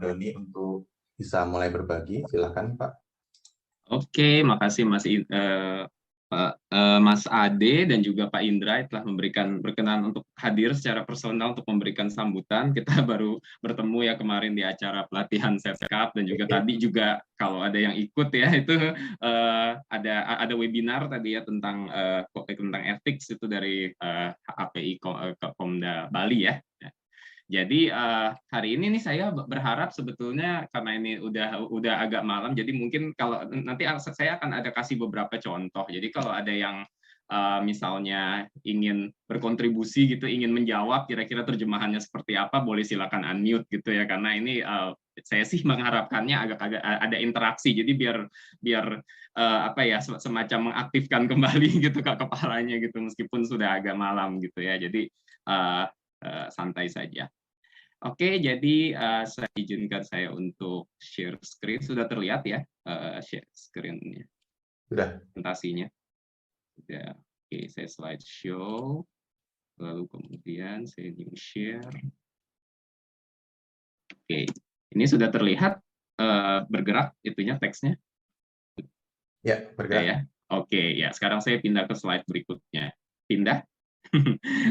Doni untuk bisa mulai berbagi. Silakan, Pak. Oke, makasih Mas Ade dan juga Pak Indra telah berkenan untuk hadir secara personal untuk memberikan sambutan. Kita baru bertemu ya kemarin di acara pelatihan Setcap dan juga tadi juga kalau ada yang ikut ya itu ada webinar tadi ya tentang ethics itu dari HAPI Komda Bali ya. Jadi hari ini nih saya berharap sebetulnya karena ini udah agak malam, jadi mungkin kalau nanti saya akan ada kasih beberapa contoh. Jadi kalau ada yang misalnya ingin berkontribusi gitu, ingin menjawab kira-kira terjemahannya seperti apa, boleh silakan unmute gitu ya. Karena ini saya sih mengharapkannya agak ada interaksi. Jadi biar apa ya semacam mengaktifkan kembali gitu ke kepalanya gitu meskipun sudah agak malam gitu ya. Jadi santai saja. Oke, jadi saya izinkan saya untuk share screen. Sudah terlihat ya share screen-nya? Sudah. Presentasinya. Sudah. Oke, saya slideshow. Lalu kemudian saya new share. Oke, ini sudah terlihat bergerak itunya teksnya? Ya, bergerak. Ya. Oke, ya. Sekarang saya pindah ke slide berikutnya. Pindah?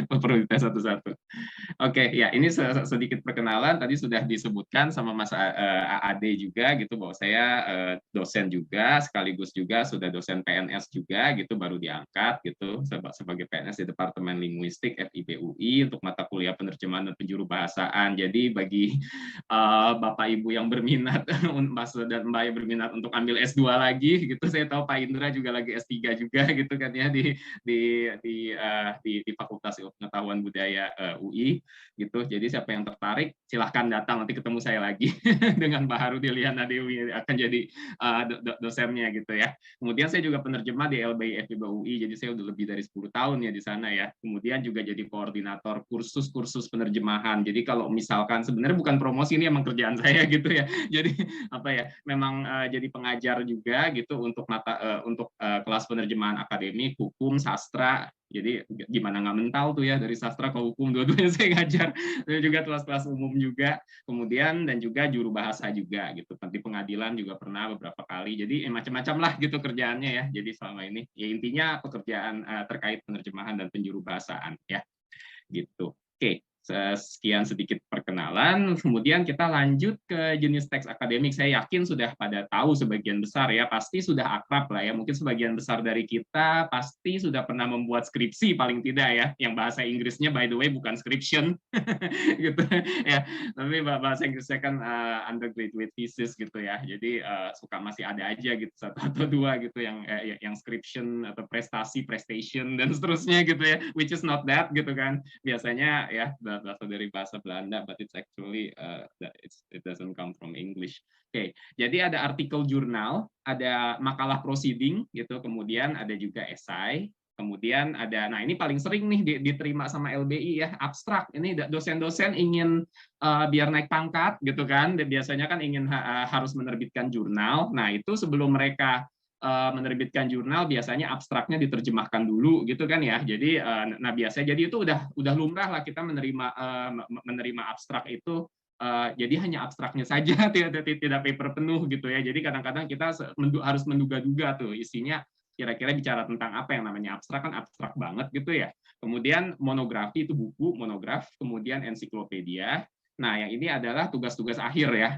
Perlu dites satu-satu. Oke, ya ini sedikit perkenalan. Tadi sudah disebutkan sama Mas Ade juga gitu bahwa saya dosen juga, sekaligus juga sudah dosen PNS juga gitu, baru diangkat gitu sebagai PNS di Departemen Linguistik FIB UI untuk mata kuliah penerjemahan dan penjuru bahasaan. Jadi bagi Bapak Ibu yang berminat, Mas dan Mbak yang berminat untuk ambil S2 lagi gitu, saya tahu Pak Indra juga lagi S3 juga gitu kan ya di Fakultas Ilmu Pengetahuan Budaya UI gitu. Jadi siapa yang tertarik silahkan datang, nanti ketemu saya lagi dengan Mbak Harudi Liana Dewi akan jadi dosennya gitu ya. Kemudian saya juga penerjemah di LBI FIB UI, jadi saya udah lebih dari 10 tahun ya di sana ya. Kemudian juga jadi koordinator kursus-kursus penerjemahan. Jadi kalau misalkan sebenarnya bukan promosi, ini emang kerjaan saya gitu ya. Jadi apa ya, memang jadi pengajar juga gitu untuk kelas penerjemahan akademik, hukum, sastra. Jadi gimana nggak mental tuh ya dari sastra ke hukum, dua-duanya saya ngajar. Dan juga kelas-kelas umum juga, kemudian dan juga juru bahasa juga gitu. Di pengadilan juga pernah beberapa kali. Jadi macam-macam lah gitu kerjaannya ya. Jadi selama ini ya intinya pekerjaan terkait penerjemahan dan penjuru bahasaan ya. Gitu. Oke. Sekian sedikit perkenalan, kemudian kita lanjut ke jenis teks akademik. Saya yakin sudah pada tahu sebagian besar ya, pasti sudah akrab lah ya. Mungkin sebagian besar dari kita pasti sudah pernah membuat skripsi paling tidak ya, yang bahasa Inggrisnya by the way bukan scription, gitu ya. Tapi bahasa Inggrisnya kan undergraduate thesis gitu ya. Jadi suka masih ada aja gitu satu atau dua gitu yang scription atau prestation dan seterusnya gitu ya, which is not that gitu kan. Biasanya ya berasal dari bahasa Belanda, but it's actually it doesn't come from English. Oke, jadi ada artikel jurnal, ada makalah proceeding gitu, kemudian ada juga esai, kemudian ada, nah ini paling sering nih diterima sama LBI ya, abstrak. Ini dosen-dosen ingin biar naik pangkat gitu kan, biasanya kan ingin harus menerbitkan jurnal. Nah itu sebelum mereka menerbitkan jurnal biasanya abstraknya diterjemahkan dulu gitu kan ya. Jadi nah biasanya jadi itu udah lumrah lah kita menerima abstrak itu jadi hanya abstraknya saja tidak paper penuh gitu ya. Jadi kadang-kadang kita harus menduga-duga tuh isinya kira-kira bicara tentang apa. Yang namanya abstrak kan abstrak banget gitu ya. Kemudian monografi itu buku monograf, kemudian ensiklopedia. Nah, yang ini adalah tugas-tugas akhir ya,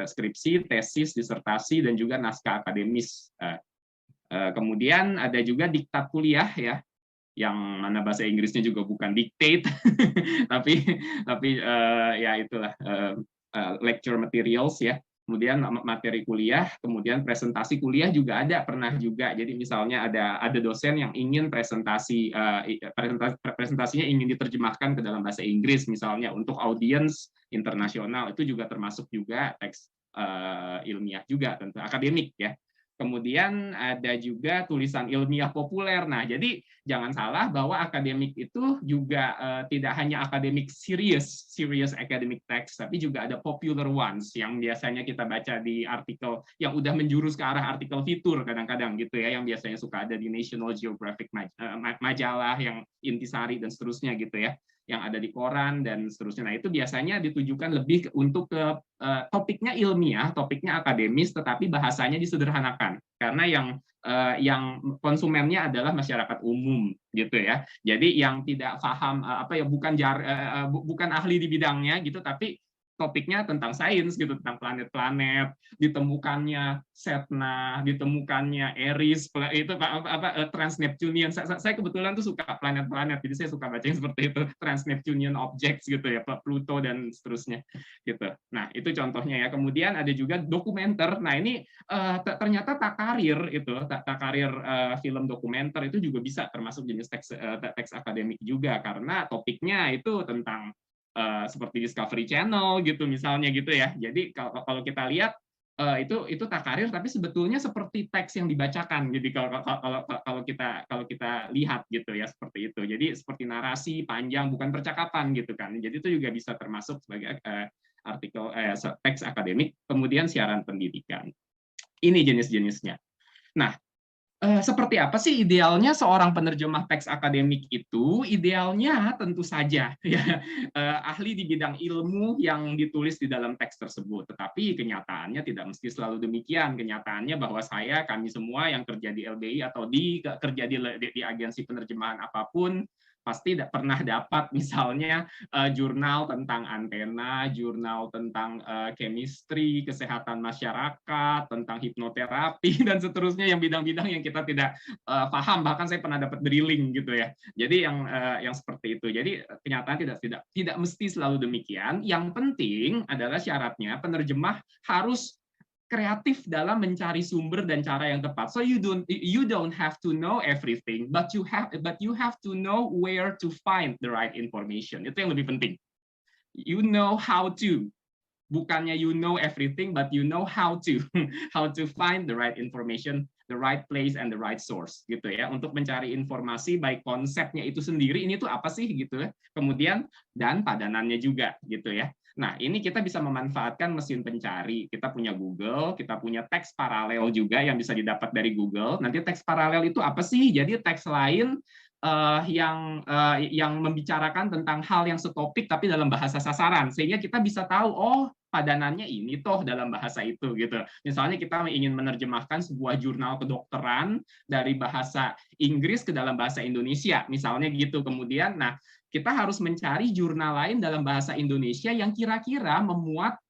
skripsi, tesis, disertasi, dan juga naskah akademis. Kemudian ada juga diktat kuliah ya, yang mana bahasa Inggrisnya juga bukan dictate, tapi ya itulah lecture materials ya. Kemudian materi kuliah, kemudian presentasi kuliah juga ada, pernah juga. Jadi misalnya ada dosen yang ingin presentasinya ingin diterjemahkan ke dalam bahasa Inggris misalnya untuk audiens internasional, itu juga termasuk juga teks ilmiah juga, tentu akademik ya. Kemudian ada juga tulisan ilmiah populer. Nah, jadi jangan salah bahwa akademik itu juga tidak hanya akademik serious academic text, tapi juga ada popular ones yang biasanya kita baca di artikel yang udah menjurus ke arah artikel fitur kadang-kadang gitu ya, yang biasanya suka ada di National Geographic majalah yang intisari dan seterusnya gitu ya. yang ada di koran dan seterusnya. Nah, itu biasanya ditujukan lebih untuk ke topiknya ilmiah, topiknya akademis, tetapi bahasanya disederhanakan karena yang konsumennya adalah masyarakat umum gitu ya. Jadi yang tidak paham bukan ahli di bidangnya gitu, tapi topiknya tentang sains gitu, tentang planet-planet, ditemukannya Sedna, ditemukannya Eris, itu Trans-Neptunian. Saya kebetulan tuh suka planet-planet, jadi saya suka baca yang seperti itu, Trans-Neptunian objects gitu ya, Pluto dan seterusnya gitu. Nah, itu contohnya ya. Kemudian ada juga dokumenter. Nah, ini ternyata takarir film dokumenter itu juga bisa termasuk jenis teks akademik juga, karena topiknya itu tentang seperti Discovery Channel gitu misalnya gitu ya. Jadi kalau kita lihat itu takarir, tapi sebetulnya seperti teks yang dibacakan. Jadi kalau kita lihat gitu ya, seperti itu. Jadi seperti narasi panjang, bukan percakapan gitu kan. Jadi itu juga bisa termasuk sebagai artikel teks akademik. Kemudian siaran pendidikan. Ini jenis-jenisnya. Nah, seperti apa sih idealnya seorang penerjemah teks akademik itu? Idealnya tentu saja ya ahli di bidang ilmu yang ditulis di dalam teks tersebut. Tetapi kenyataannya tidak mesti selalu demikian. Kenyataannya bahwa kami semua yang kerja di LBI atau kerja di agensi penerjemahan apapun pasti pernah dapat misalnya jurnal tentang antena, jurnal tentang chemistry, kesehatan masyarakat, tentang hipnoterapi dan seterusnya, yang bidang-bidang yang kita tidak paham. Bahkan saya pernah dapat drilling gitu ya. Jadi yang seperti itu. Jadi kenyataan tidak mesti selalu demikian. Yang penting adalah syaratnya penerjemah harus kreatif dalam mencari sumber dan cara yang tepat. So you don't have to know everything, but you have to know where to find the right information. Itu yang lebih penting. You know how to. Bukannya you know everything, but you know how to find the right information, the right place and the right source gitu ya, untuk mencari informasi baik konsepnya itu sendiri, ini tuh apa sih gitu ya, kemudian dan padanannya juga gitu ya. Nah, ini kita bisa memanfaatkan mesin pencari. Kita punya Google, kita punya teks paralel juga yang bisa didapat dari Google. Nanti teks paralel itu apa sih? Jadi teks lain yang membicarakan tentang hal yang setopik tapi dalam bahasa sasaran, sehingga kita bisa tahu, oh padanannya ini toh dalam bahasa itu gitu. Misalnya kita ingin menerjemahkan sebuah jurnal kedokteran dari bahasa Inggris ke dalam bahasa Indonesia, misalnya gitu. Kemudian, nah kita harus mencari jurnal lain dalam bahasa Indonesia yang kira-kira memuat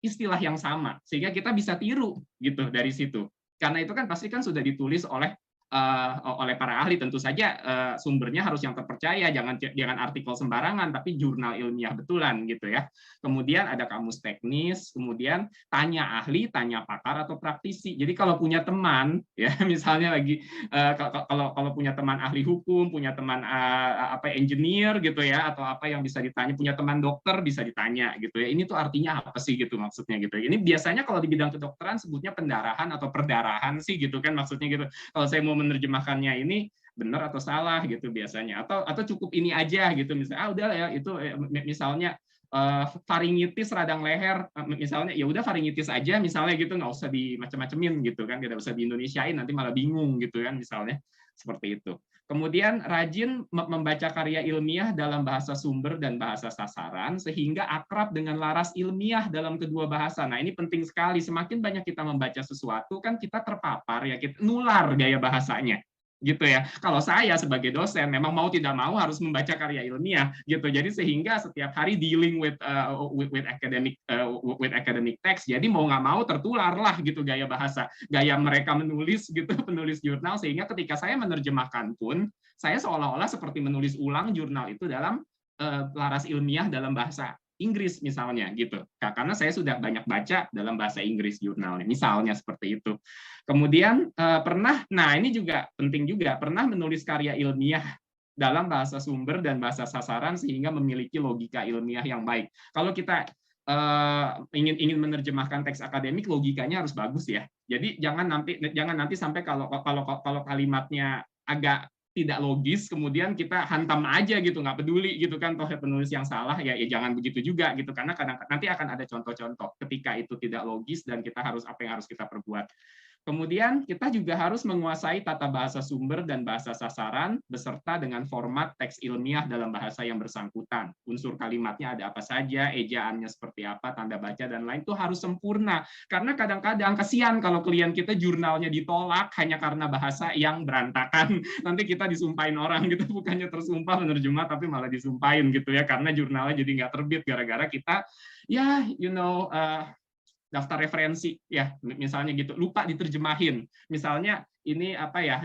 istilah yang sama, sehingga kita bisa tiru gitu dari situ. Karena itu kan pasti kan sudah ditulis oleh para ahli, tentu saja sumbernya harus yang terpercaya, jangan artikel sembarangan, tapi jurnal ilmiah betulan gitu ya. Kemudian ada kamus teknis, kemudian tanya ahli, tanya pakar atau praktisi. Jadi kalau punya teman ya, misalnya kalau punya teman ahli hukum, punya teman engineer gitu ya, atau apa yang bisa ditanya, punya teman dokter bisa ditanya gitu ya. Ini tuh artinya apa sih gitu maksudnya gitu. Ini biasanya kalau di bidang kedokteran sebutnya pendarahan atau perdarahan sih gitu kan maksudnya gitu. Kalau saya mau menerjemahkannya ini benar atau salah gitu biasanya, atau cukup ini aja gitu misalnya, udah ya itu misalnya faringitis radang leher misalnya, ya udah faringitis aja misalnya gitu, nggak usah dimacem-macemin gitu kan, tidak usah di-Indonesiain nanti malah bingung gitu kan misalnya, seperti itu. Kemudian rajin membaca karya ilmiah dalam bahasa sumber dan bahasa sasaran sehingga akrab dengan laras ilmiah dalam kedua bahasa. Nah, ini penting sekali. Semakin banyak kita membaca sesuatu kan kita terpapar ya, kita nular gaya bahasanya. Gitu ya. Kalau saya sebagai dosen memang mau tidak mau harus membaca karya ilmiah gitu. Jadi sehingga setiap hari dealing with academic text. Jadi mau nggak mau tertular lah gitu gaya bahasa, gaya mereka menulis gitu, penulis jurnal, sehingga ketika saya menerjemahkan pun saya seolah-olah seperti menulis ulang jurnal itu dalam laras ilmiah dalam bahasa Inggris misalnya gitu, karena saya sudah banyak baca dalam bahasa Inggris jurnalnya, misalnya seperti itu. Kemudian nah ini juga penting juga, pernah menulis karya ilmiah dalam bahasa sumber dan bahasa sasaran sehingga memiliki logika ilmiah yang baik. Kalau kita ingin menerjemahkan teks akademik, logikanya harus bagus ya. Jadi jangan nanti sampai kalau kalimatnya agak tidak logis, kemudian kita hantam aja gitu, nggak peduli gitu kan, toh penulis yang salah ya jangan begitu juga gitu, karena kadang nanti akan ada contoh-contoh ketika itu tidak logis dan kita harus apa yang harus kita perbuat. Kemudian kita juga harus menguasai tata bahasa sumber dan bahasa sasaran beserta dengan format teks ilmiah dalam bahasa yang bersangkutan. Unsur kalimatnya ada apa saja, ejaannya seperti apa, tanda baca dan lain itu harus sempurna. Karena kadang-kadang kasihan kalau klien kita jurnalnya ditolak hanya karena bahasa yang berantakan. Nanti kita disumpahin orang gitu, bukannya tersumpah penerjemah tapi malah disumpahin gitu ya, karena jurnalnya jadi nggak terbit gara-gara kita ya daftar referensi ya misalnya gitu lupa diterjemahin, misalnya ini apa ya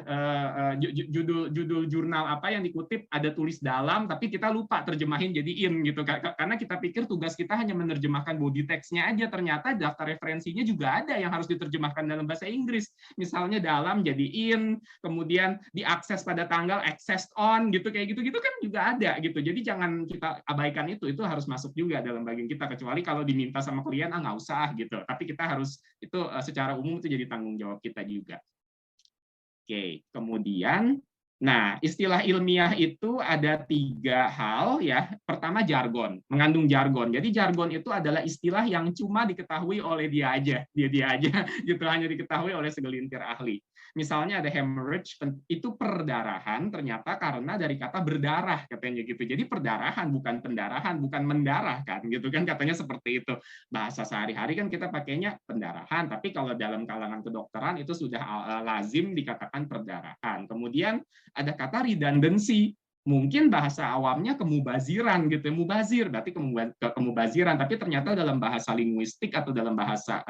judul jurnal apa yang dikutip ada tulis dalam tapi kita lupa terjemahin jadi in gitu, karena kita pikir tugas kita hanya menerjemahkan body text-nya aja, ternyata daftar referensinya juga ada yang harus diterjemahkan dalam bahasa Inggris, misalnya dalam jadi in, kemudian diakses pada tanggal accessed on gitu, kayak gitu kan juga ada gitu, jadi jangan kita abaikan itu harus masuk juga dalam bagian kita, kecuali kalau diminta sama klien nggak usah gitu, tapi kita harus itu secara umum itu jadi tanggung jawab kita juga. Oke, kemudian, nah istilah ilmiah itu ada 3 hal ya. Pertama jargon, mengandung jargon. Jadi jargon itu adalah istilah yang cuma diketahui oleh dia aja gitu, hanya diketahui oleh segelintir ahli. Misalnya ada hemorrhage, itu perdarahan ternyata karena dari kata berdarah katanya gitu. Jadi perdarahan bukan pendarahan, bukan mendarah kan gitu kan, katanya seperti itu. Bahasa sehari-hari kan kita pakainya pendarahan, tapi kalau dalam kalangan kedokteran itu sudah lazim dikatakan perdarahan. Kemudian ada kata redundancy, mungkin bahasa awamnya kemubaziran gitu, mubazir berarti kemubaziran, tapi ternyata dalam bahasa linguistik atau dalam bahasa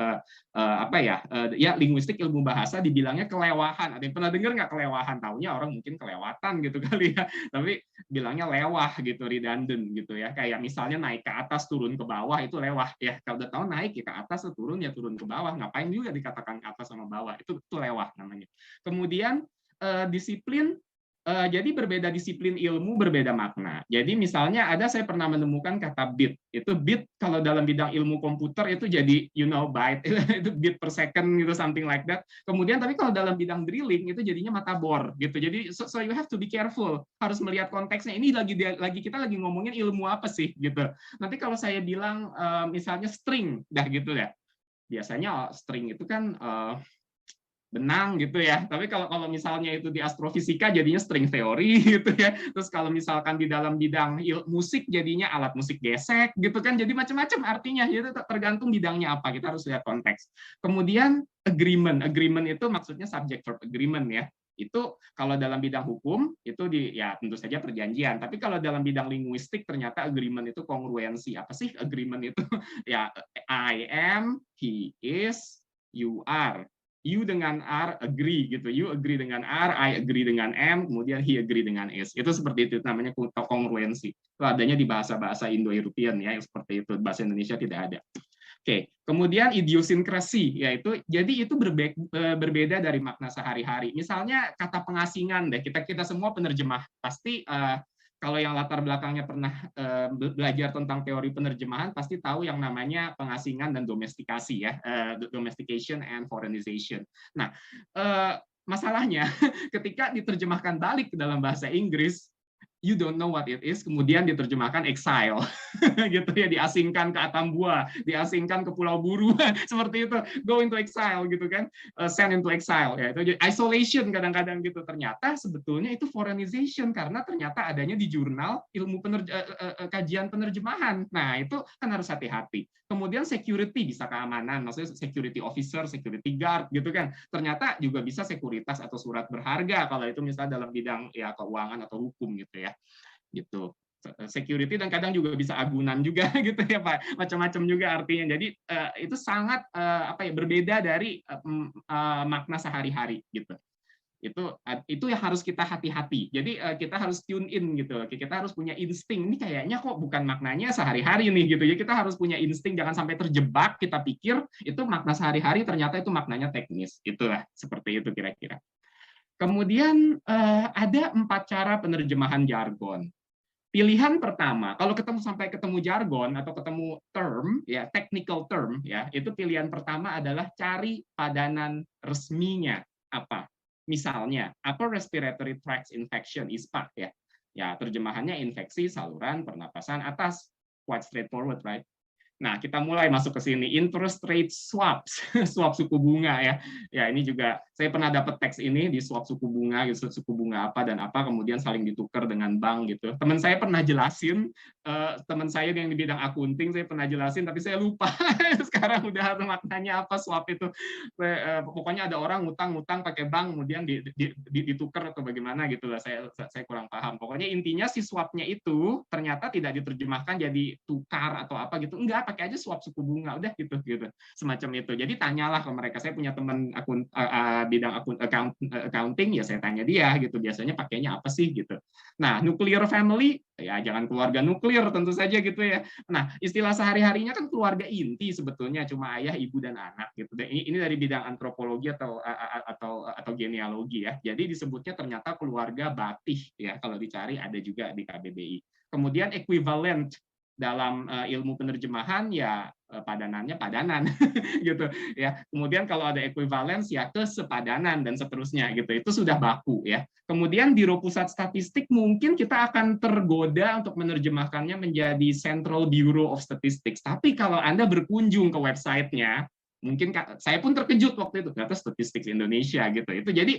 linguistik ilmu bahasa dibilangnya kelewahan. Ada yang pernah dengar nggak kelewahan? Taunya orang mungkin kelewatan gitu kali ya, tapi bilangnya lewah gitu, redundant gitu ya, kayak misalnya naik ke atas turun ke bawah itu lewah ya, kalau udah tahu naik ke atas turun ya turun ke bawah, ngapain juga dikatakan atas sama bawah, itu lewah namanya. Kemudian disiplin, jadi berbeda disiplin ilmu berbeda makna. Jadi misalnya saya pernah menemukan kata bit. Itu bit kalau dalam bidang ilmu komputer itu jadi byte itu bit per second gitu, something like that. Kemudian tapi kalau dalam bidang drilling itu jadinya mata bor gitu. Jadi so you have to be careful. Harus melihat konteksnya. Ini kita lagi ngomongin ilmu apa sih gitu. Nanti kalau saya bilang misalnya string dah gitu ya. Biasanya string itu kan benang gitu ya. Tapi kalau misalnya itu di astrofisika jadinya string theory gitu ya. Terus kalau misalkan di dalam bidang musik jadinya alat musik gesek gitu kan. Jadi macam-macam artinya. Itu tergantung bidangnya apa. Kita harus lihat konteks. Kemudian agreement. Agreement itu maksudnya subject verb agreement ya. Itu kalau dalam bidang hukum itu tentu saja perjanjian. Tapi kalau dalam bidang linguistik ternyata agreement itu kongruensi. Apa sih agreement itu? Ya I am, he is, you are. You dengan R agree gitu, you agree dengan R, I agree dengan M, kemudian he agree dengan S. Itu seperti itu namanya kongruensi. Itu adanya di bahasa-bahasa Indo-European ya, seperti itu. Bahasa Indonesia tidak ada. Oke, kemudian idiosinkrasi, yaitu jadi itu berbeda dari makna sehari-hari. Misalnya kata pengasingan deh, kita semua penerjemah pasti kalau yang latar belakangnya pernah belajar tentang teori penerjemahan pasti tahu yang namanya pengasingan dan domestikasi ya, domestication and foreignization. Nah, masalahnya ketika diterjemahkan balik ke dalam bahasa Inggris, you don't know what it is, kemudian diterjemahkan exile, gitu ya, diasingkan ke Atambua, diasingkan ke Pulau Buru, seperti itu, go into exile gitu kan, send into exile, ya itu isolation kadang-kadang gitu. Ternyata sebetulnya itu foreignization karena ternyata adanya di jurnal ilmu kajian penerjemahan. Nah itu kan harus hati-hati. Kemudian security bisa keamanan, maksudnya security officer, security guard gitu kan. Ternyata juga bisa sekuritas atau surat berharga kalau itu misalnya dalam bidang ya keuangan atau hukum gitu ya. Gitu. Security dan kadang juga bisa agunan juga gitu ya Pak. Macam-macam juga artinya. Jadi itu sangat berbeda dari makna sehari-hari gitu. Itu yang harus kita hati-hati. Jadi kita harus tune in gitu. Kita harus punya insting. Ini kayaknya kok bukan maknanya sehari-hari nih gitu. Jadi kita harus punya insting, jangan sampai terjebak kita pikir itu makna sehari-hari ternyata itu maknanya teknis. Itulah seperti itu kira-kira. Kemudian ada 4 cara penerjemahan jargon. Pilihan pertama, kalau sampai ketemu jargon atau ketemu term, ya technical term, ya itu pilihan pertama adalah cari padanan resminya apa. Misalnya, upper respiratory tract infection, ISPA ya. Ya, terjemahannya infeksi saluran pernapasan atas. Quite straightforward, right? Nah, kita mulai masuk ke sini, interest rate swaps, swap suku bunga ya. Ya, ini juga saya pernah dapat teks ini di swap suku bunga, gitu, suku bunga apa dan apa, kemudian saling ditukar dengan bank gitu. Teman saya pernah jelasin, teman saya yang di bidang akunting, saya pernah jelasin, tapi saya lupa sekarang udah maknanya apa swap itu. Pokoknya ada orang ngutang pakai bank, kemudian ditukar atau bagaimana gitu lah. Saya kurang paham. Pokoknya intinya si swapnya itu ternyata tidak diterjemahkan jadi tukar atau apa gitu. Enggak, pakai aja swap suku bunga, udah gitu semacam itu. Jadi tanyalah ke mereka. Saya punya teman bidang accounting, ya saya tanya dia gitu, biasanya pakainya apa sih gitu. Nah, nuclear family ya jangan keluarga nuklir tentu saja gitu ya. Nah, istilah sehari-harinya kan keluarga inti sebetulnya cuma ayah, ibu dan anak gitu. Ini dari bidang antropologi atau genealogi ya. Jadi disebutnya ternyata keluarga batih ya, kalau dicari ada juga di KBBI. Kemudian equivalent dalam ilmu penerjemahan ya padanannya padanan gitu ya. Kemudian kalau ada equivalence ya kesepadanan dan seterusnya gitu. Itu sudah baku ya. Kemudian Biro Pusat Statistik mungkin kita akan tergoda untuk menerjemahkannya menjadi Central Bureau of Statistics. Tapi kalau Anda berkunjung ke websitenya, mungkin saya pun terkejut waktu itu ternyata Statistics Indonesia gitu. Itu jadi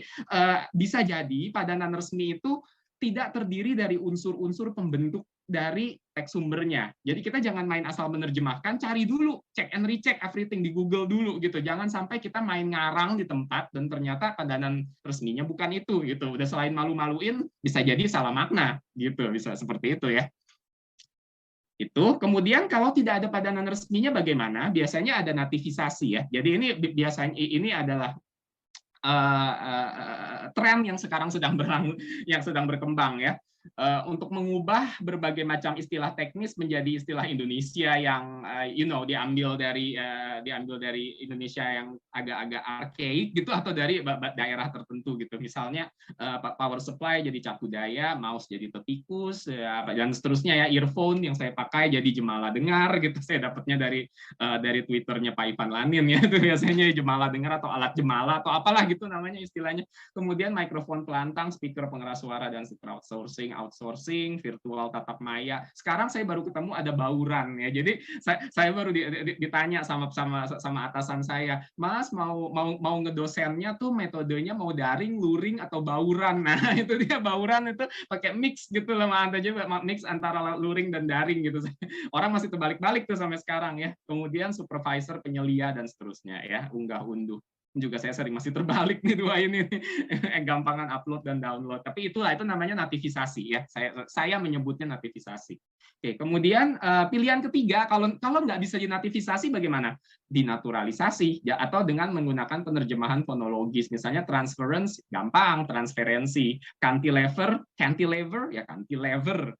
bisa jadi padanan resmi itu tidak terdiri dari unsur-unsur pembentuk dari teks sumbernya. Jadi kita jangan main asal menerjemahkan, cari dulu, check and recheck everything di Google dulu gitu. Jangan sampai kita main ngarang di tempat dan ternyata padanan resminya bukan itu gitu. Udah selain malu-maluin, bisa jadi salah makna gitu, bisa seperti itu ya. Itu. Kemudian kalau tidak ada padanan resminya bagaimana? Biasanya ada nativisasi ya. Jadi ini biasanya ini adalah tren yang sekarang sedang berkembang ya, untuk mengubah berbagai macam istilah teknis menjadi istilah Indonesia yang diambil dari Indonesia yang agak-agak archaic gitu, atau dari daerah tertentu gitu. Misalnya power supply jadi caku daya, mouse jadi tetikus dan seterusnya ya. Earphone yang saya pakai jadi jemala dengar gitu. Saya dapatnya dari Twitternya Pak Ivan Lanin ya, itu biasanya jemala dengar atau alat jemala atau apalah gitu namanya istilahnya. Kemudian mikrofon pelantang, speaker pengeras suara dan outsourcing, virtual tatap maya. Sekarang saya baru ketemu ada bauran ya. Jadi saya baru ditanya sama atasan saya, Mas mau ngedosennya tuh metodenya mau daring, luring atau bauran. Nah, itu dia bauran itu pakai mix gitu loh, Anda juga mix antara luring dan daring gitu. Orang masih terbalik-balik tuh sampai sekarang ya. Kemudian supervisor, penyelia dan seterusnya ya, unggah-unduh. Juga saya sering masih terbalik nih dua ini, gampangan upload dan download. Tapi itu namanya nativisasi ya. Saya menyebutnya nativisasi. Oke, kemudian pilihan ketiga, kalau nggak bisa dinativisasi bagaimana? Dinaturalisasi ya, atau dengan menggunakan penerjemahan fonologis, misalnya transference gampang, transferensi, cantilever ya cantilever,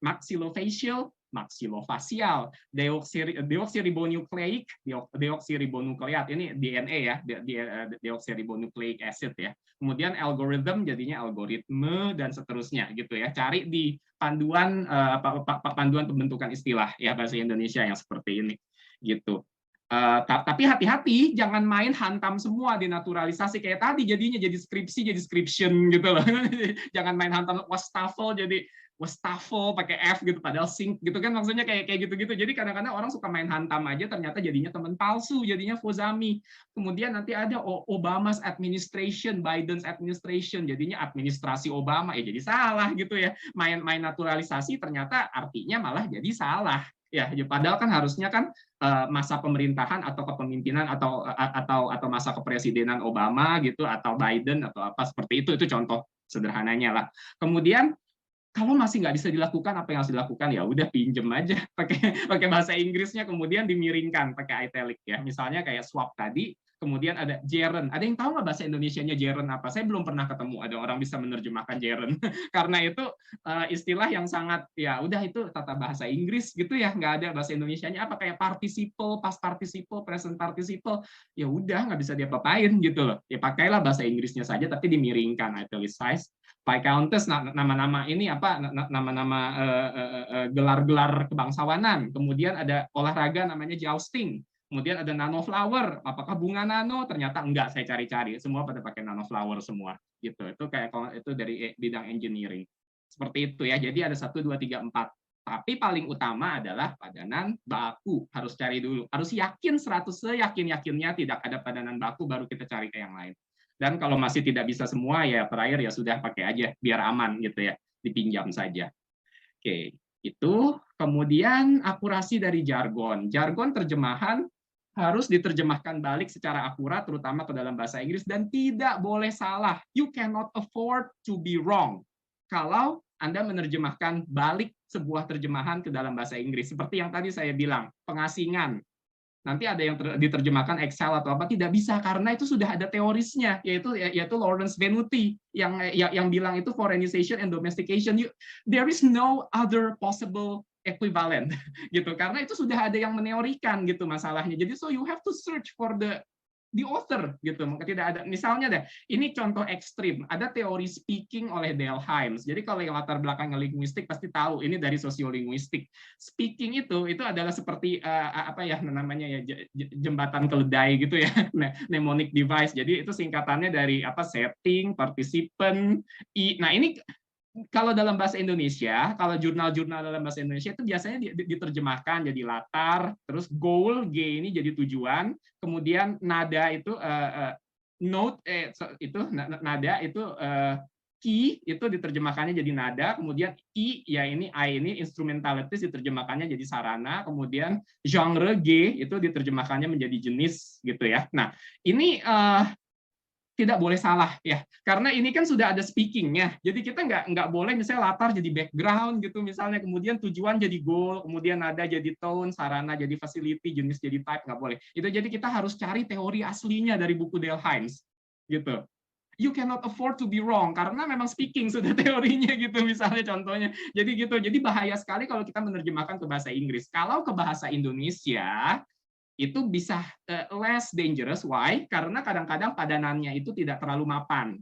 maxillofacial maxillofacial, deoksiribonukleik, ini DNA ya, deoksiribonucleic acid ya. Kemudian algorithm jadinya algoritme dan seterusnya gitu ya. Cari di panduan panduan pembentukan istilah ya bahasa Indonesia yang seperti ini gitu. Tapi hati-hati, jangan main hantam semua di naturalisasi kayak tadi, jadinya jadi skripsi, jadi description gitu loh. Jangan main hantam wastafel jadi wastafel pakai F gitu, padahal sync gitu kan, maksudnya kayak gitu-gitu. Jadi kadang-kadang orang suka main hantam aja, ternyata jadinya teman palsu, jadinya Fozami. Kemudian nanti ada Obama's administration, Biden's administration, jadinya administrasi Obama, ya jadi salah gitu ya. Main naturalisasi ternyata artinya malah jadi salah. Ya, padahal kan harusnya kan masa pemerintahan atau kepemimpinan atau masa kepresidenan Obama gitu atau Biden atau apa seperti itu contoh sederhananya lah. Kemudian kalau masih nggak bisa dilakukan, apa yang harus dilakukan? Ya udah pinjem aja pakai bahasa Inggrisnya, kemudian dimiringkan pakai italic ya. Misalnya kayak swap tadi, kemudian ada gerund. Ada yang tahu nggak bahasa Indonesianya gerund apa? Saya belum pernah ketemu ada orang bisa menerjemahkan gerund. Karena itu istilah yang sangat ya udah itu tata bahasa Inggris gitu ya, nggak ada bahasa Indonesianya apa, kayak participle, past participle, present participle. Ya udah nggak bisa diapa-apain gitu loh. Ya pakailah bahasa Inggrisnya saja tapi dimiringkan, italicized. Viscountess, nama-nama ini apa, nama-nama gelar-gelar kebangsawanan. Kemudian ada olahraga namanya jousting. Kemudian ada nano flower, apakah bunga nano? Ternyata enggak, saya cari-cari semua pada pakai nano flower semua gitu. Itu kayak itu dari bidang engineering. Seperti itu ya. Jadi ada 1 2 3 4 Tapi paling utama adalah padanan baku. Harus cari dulu. Harus yakin 100 seyakin-yakinnya tidak ada padanan baku, baru kita cari ke yang lain. Dan kalau masih tidak bisa semua, ya terakhir ya sudah pakai aja, biar aman gitu ya. Dipinjam saja. Oke, itu. Kemudian akurasi dari jargon. Jargon terjemahan harus diterjemahkan balik secara akurat, terutama ke dalam bahasa Inggris, dan tidak boleh salah. You cannot afford to be wrong. Kalau Anda menerjemahkan balik sebuah terjemahan ke dalam bahasa Inggris, seperti yang tadi saya bilang, pengasingan. Nanti ada yang diterjemahkan Excel atau apa, tidak bisa karena itu sudah ada teorisnya, yaitu Lawrence Venuti yang bilang itu foreignization and domestication. There is no other possible equivalent gitu, karena itu sudah ada yang meneorikan gitu masalahnya. Jadi so you have to search for the author gitu. Tidak ada, misalnya deh, ini contoh ekstrim, ada teori speaking oleh Dale Hymes. Jadi kalau yang latar belakang linguistik pasti tahu ini dari sosiolinguistik. Speaking itu adalah seperti apa ya namanya ya, jembatan keledai gitu ya, mnemonic device. Jadi itu singkatannya dari apa, setting, participant, nah ini kalau dalam bahasa Indonesia, kalau jurnal-jurnal dalam bahasa Indonesia itu biasanya diterjemahkan jadi latar, terus goal, G ini jadi tujuan, kemudian nada itu note itu nada itu key itu diterjemahkannya jadi nada, kemudian I ya ini I ini instrumentalities diterjemahkannya jadi sarana, kemudian genre G itu diterjemahkannya menjadi jenis gitu ya. Nah, ini tidak boleh salah ya, karena ini kan sudah ada speakingnya, jadi kita nggak boleh misalnya latar jadi background gitu misalnya, kemudian tujuan jadi goal, kemudian nada jadi tone, sarana jadi facility, jenis jadi type, nggak boleh itu. Jadi kita harus cari teori aslinya dari buku Dale Hymes gitu. You cannot afford to be wrong karena memang speaking sudah teorinya gitu misalnya contohnya. Jadi gitu, jadi bahaya sekali kalau kita menerjemahkan ke bahasa Inggris. Kalau ke bahasa Indonesia itu bisa less dangerous. Why? Karena kadang-kadang padanannya itu tidak terlalu mapan.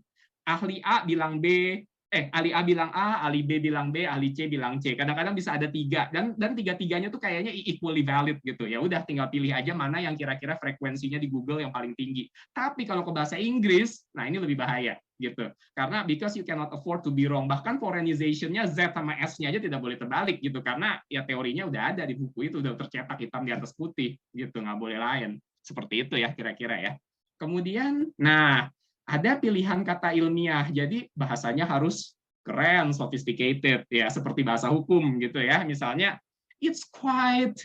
Ahli A bilang B, ahli A bilang A, ahli B bilang B, ahli C bilang C. Kadang-kadang bisa ada 3 dan tiga-tiganya tuh kayaknya equally valid gitu. Ya udah tinggal pilih aja mana yang kira-kira frekuensinya di Google yang paling tinggi. Tapi kalau ke bahasa Inggris, nah ini lebih bahaya gitu. Karena because you cannot afford to be wrong. Bahkan foreignization-nya Z sama S-nya aja tidak boleh terbalik gitu, karena ya teorinya udah ada di buku itu, udah tercetak hitam di atas putih gitu, nggak boleh lain. Seperti itu ya kira-kira ya. Kemudian, nah ada pilihan kata ilmiah, jadi bahasanya harus keren, sophisticated ya, seperti bahasa hukum gitu ya. Misalnya it's quite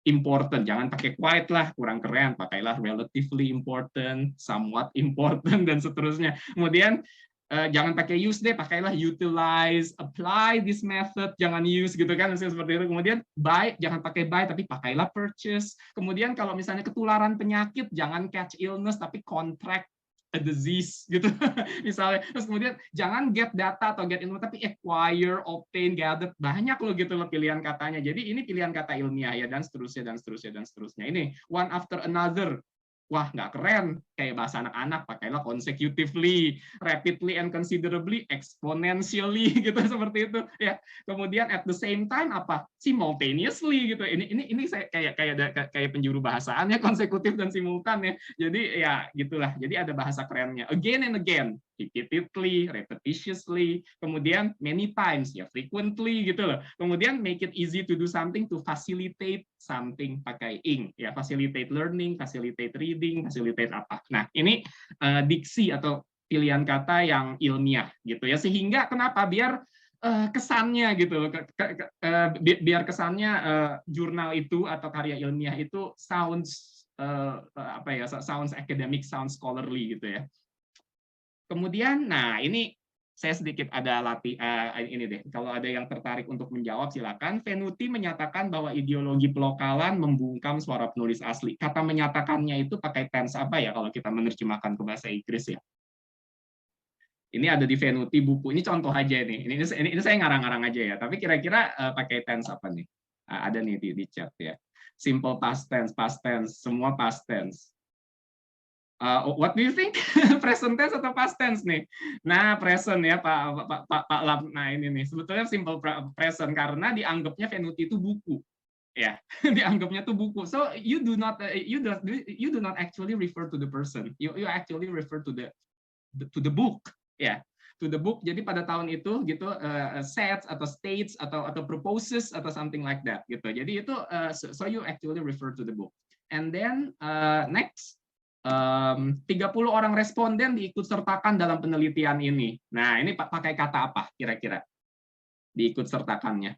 important, jangan pakai quite lah, kurang keren, pakailah relatively important, somewhat important dan seterusnya. Kemudian jangan pakai use deh, pakailah utilize, apply this method, jangan use gitu kan, misalnya seperti itu. Kemudian buy, jangan pakai buy tapi pakailah purchase. Kemudian kalau misalnya ketularan penyakit, jangan catch illness tapi contract a disease gitu misalnya. Terus kemudian jangan get data atau get info tapi acquire, obtain, gather, banyak loh gitu loh pilihan katanya. Jadi ini pilihan kata ilmiah ya, dan seterusnya dan seterusnya dan seterusnya. Ini one after another. Wah, nggak keren, kayak bahasa anak-anak, pakailah consecutively, rapidly and considerably, exponentially gitu, seperti itu ya. Kemudian at the same time apa? Simultaneously gitu. Ini saya kayak penjuru bahasaan ya, konsekutif dan simultan ya. Jadi ya gitulah. Jadi ada bahasa kerennya. Again and again, repeatedly, repetitiously, kemudian many times ya, frequently gitu loh. Kemudian make it easy to do something, to facilitate something, pakai ing ya, facilitate learning, facilitate reading, facilitate apa. Nah, ini diksi atau pilihan kata yang ilmiah gitu ya, sehingga kenapa biar kesannya gitu, biar kesannya jurnal itu atau karya ilmiah itu sounds apa ya, sounds academic, sounds scholarly gitu ya. Kemudian, nah ini saya sedikit ada ini deh. Kalau ada yang tertarik untuk menjawab silakan. Venuti menyatakan bahwa ideologi pelokalan membungkam suara penulis asli. Kata menyatakannya itu pakai tense apa ya kalau kita menerjemahkan ke bahasa Inggris ya? Ini ada di Venuti buku. Ini contoh aja nih. Ini saya ngarang-ngarang aja ya. Tapi kira-kira pakai tense apa nih? Ada nih di chat ya. Simple past tense, semua past tense. What do you think? Present tense atau past tense nih? Nah, present ya Pak Lam. Nah, ini nih sebetulnya simple present karena dianggapnya Venuti itu buku. Ya, dianggapnya itu buku. So you do not actually refer to the person. You actually refer to the book. Ya. to the book. Jadi pada tahun itu gitu sets atau states atau proposes atau something like that gitu. Jadi itu so you actually refer to the book. And then next 30 orang responden diikut sertakan dalam penelitian ini. Nah, ini pakai kata apa kira-kira? Diikut sertakannya.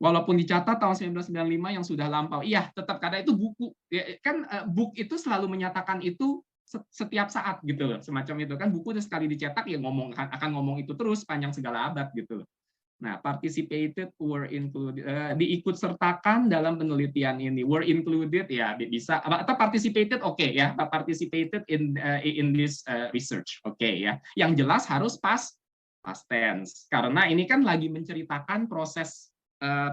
Walaupun dicatat tahun 1995 yang sudah lampau. Iya, tetap karena itu buku. Ya, kan book itu selalu menyatakan itu setiap saat gitu loh, semacam itu kan. Buku udah sekali dicetak ya akan ngomong itu terus panjang segala abad gitu loh. Nah, participated, were included, diikut sertakan dalam penelitian ini. Were included ya bisa atau participated ya, participated in this research. Ya. Yang jelas harus past tense karena ini kan lagi menceritakan proses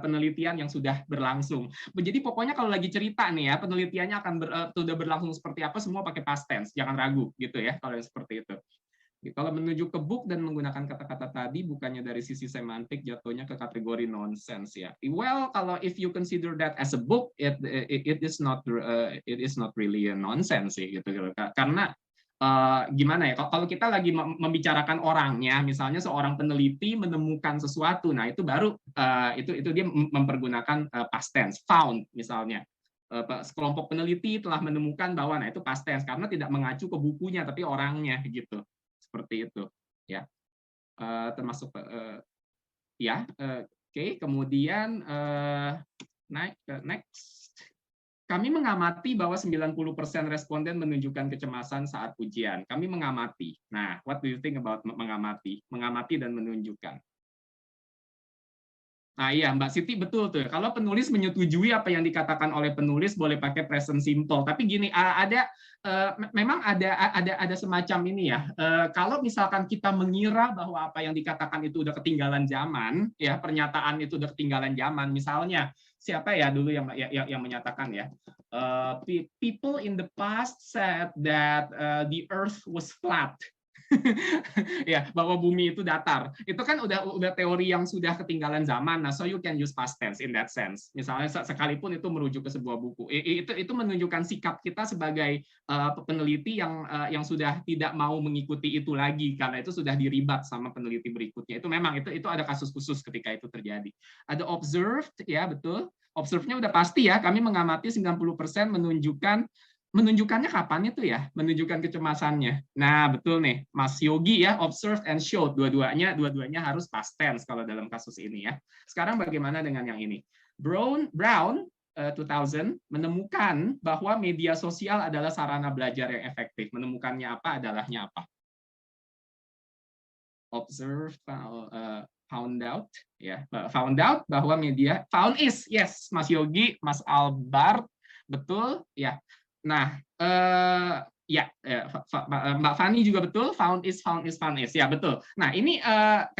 penelitian yang sudah berlangsung. Jadi pokoknya kalau lagi cerita nih ya, penelitiannya akan sudah berlangsung seperti apa, semua pakai past tense, jangan ragu gitu ya kalau yang seperti itu. Kalau menuju ke book dan menggunakan kata-kata tadi, bukannya dari sisi semantik jatuhnya ke kategori nonsense ya. Well, kalau if you consider that as a book, it is not really a nonsense sih gitu. Karena gimana ya? Kalau kita lagi membicarakan orangnya, misalnya seorang peneliti menemukan sesuatu, nah itu baru itu dia mempergunakan past tense, found misalnya. Kelompok peneliti telah menemukan bahwa, nah itu past tense karena tidak mengacu ke bukunya tapi orangnya gitu. Seperti itu ya, termasuk ya. Oke, kemudian next, kami mengamati bahwa 90% responden menunjukkan kecemasan saat ujian. Kami mengamati. Nah, what do you think about mengamati dan menunjukkan? Nah iya Mbak Siti betul tuh. Kalau penulis menyetujui apa yang dikatakan oleh penulis boleh pakai present simple. Tapi gini memang ada semacam ini ya. Kalau misalkan kita mengira bahwa apa yang dikatakan itu udah ketinggalan zaman, ya pernyataan itu udah ketinggalan zaman. Misalnya siapa ya dulu yang menyatakan ya, people in the past said that the earth was flat. Ya, bahwa bumi itu datar. Itu kan udah teori yang sudah ketinggalan zaman. Nah, so you can use past tense in that sense. Misalnya sekalipun itu merujuk ke sebuah buku. Itu menunjukkan sikap kita sebagai peneliti yang sudah tidak mau mengikuti itu lagi karena itu sudah diribat sama peneliti berikutnya. Itu memang itu ada kasus khusus ketika itu terjadi. Ada observed, ya betul. Observe-nya udah pasti ya. Kami mengamati 90% menunjukkannya kapan itu ya, menunjukkan kecemasannya. Nah, betul nih, Mas Yogi ya, observed and showed, dua-duanya harus past tense kalau dalam kasus ini ya. Sekarang bagaimana dengan yang ini? Brown 2000 menemukan bahwa media sosial adalah sarana belajar yang efektif. Menemukannya apa? Adalahnya apa? Observed, found out ya, found out bahwa media, found is, yes, Mas Yogi, Mas Albert, betul ya. Nah, ya, Mbak Fani juga betul, found is, ya betul. Nah ini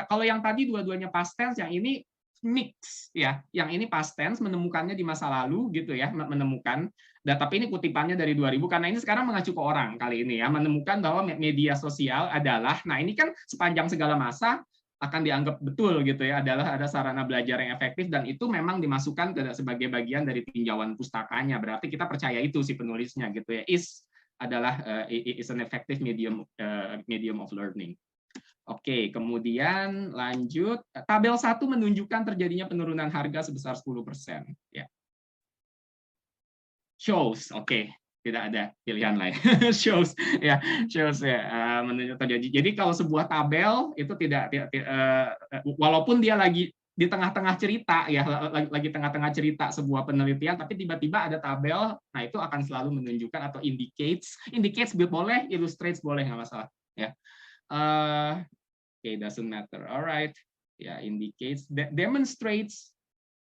kalau yang tadi dua-duanya past tense, yang ini mix ya, yang ini past tense menemukannya di masa lalu gitu ya, menemukan. Tapi ini kutipannya dari 2000 karena ini sekarang mengacu ke orang kali ini ya, menemukan bahwa media sosial adalah, nah ini kan sepanjang segala masa akan dianggap betul gitu ya, adalah ada sarana belajar yang efektif dan itu memang dimasukkan sebagai bagian dari tinjauan pustakanya. Berarti kita percaya itu si penulisnya gitu ya. Is adalah is an effective medium of learning. Oke, kemudian lanjut. Tabel 1 menunjukkan terjadinya penurunan harga sebesar 10%. Ya. Shows, oke. Tidak ada pilihan lain. shows ya menunjuk terjadi. Jadi kalau sebuah tabel itu tidak walaupun dia lagi di tengah-tengah cerita ya, lagi tengah-tengah cerita sebuah penelitian, tapi tiba-tiba ada tabel, nah itu akan selalu menunjukkan atau indicates boleh, illustrates boleh, nggak masalah ya. Doesn't matter. Alright, ya, indicates, demonstrates.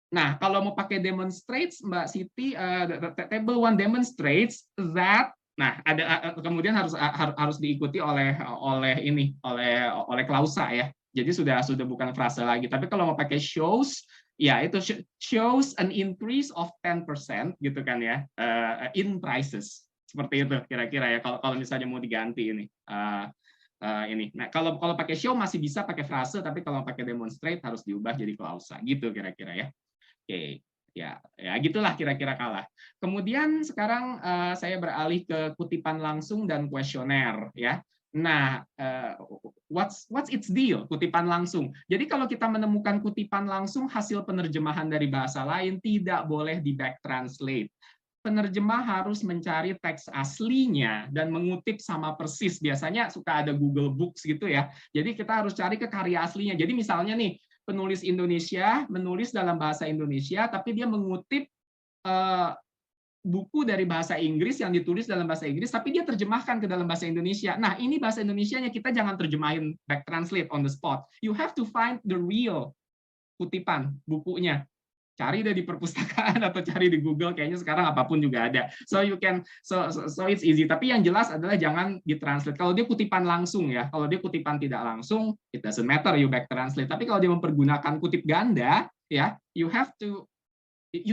Nah, kalau mau pakai demonstrates, Mbak Siti, table 1 demonstrates that. Nah, ada kemudian harus diikuti oleh klausa ya. Jadi sudah bukan frase lagi. Tapi kalau mau pakai shows, ya itu shows an increase of 10% gitu kan ya, in prices. Seperti itu kira-kira ya. Kalau misalnya mau diganti ini. Ini. Nah, kalau pakai show masih bisa pakai frase, tapi kalau pakai demonstrate harus diubah jadi klausa gitu kira-kira ya. Oke, ya gitulah kira-kira kalah. Kemudian sekarang saya beralih ke kutipan langsung dan kuesioner ya. Nah, what's its deal? Kutipan langsung. Jadi kalau kita menemukan kutipan langsung hasil penerjemahan dari bahasa lain, tidak boleh di back translate. Penerjemah harus mencari teks aslinya dan mengutip sama persis. Biasanya suka ada Google Books gitu ya. Jadi kita harus cari ke karya aslinya. Jadi misalnya nih, penulis Indonesia menulis dalam bahasa Indonesia, tapi dia mengutip buku dari bahasa Inggris yang ditulis dalam bahasa Inggris, tapi dia terjemahkan ke dalam bahasa Indonesia. Nah, ini bahasa Indonesianya kita jangan terjemahin back translate on the spot. You have to find the real kutipan bukunya. Cari deh di perpustakaan atau cari di Google, kayaknya sekarang apapun juga ada. So you can so it's easy. Tapi yang jelas adalah jangan ditranslate. Kalau dia kutipan langsung ya, kalau dia kutipan tidak langsung, it doesn't matter you back translate. Tapi kalau dia mempergunakan kutip ganda, ya, you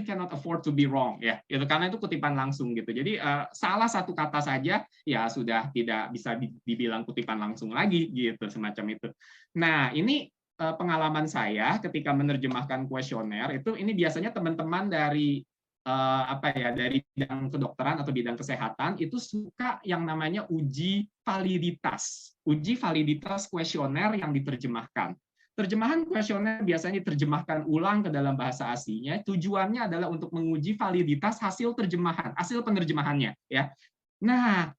cannot afford to be wrong ya, itu karena itu kutipan langsung gitu. Jadi salah satu kata saja ya sudah tidak bisa dibilang kutipan langsung lagi gitu, semacam itu. Nah, ini pengalaman saya ketika menerjemahkan kuesioner itu, ini biasanya teman-teman dari dari bidang kedokteran atau bidang kesehatan itu suka yang namanya uji validitas kuesioner yang diterjemahkan. Terjemahan kuesioner biasanya diterjemahkan ulang ke dalam bahasa aslinya. Tujuannya adalah untuk menguji validitas hasil terjemahan, hasil penerjemahannya. Ya. Nah,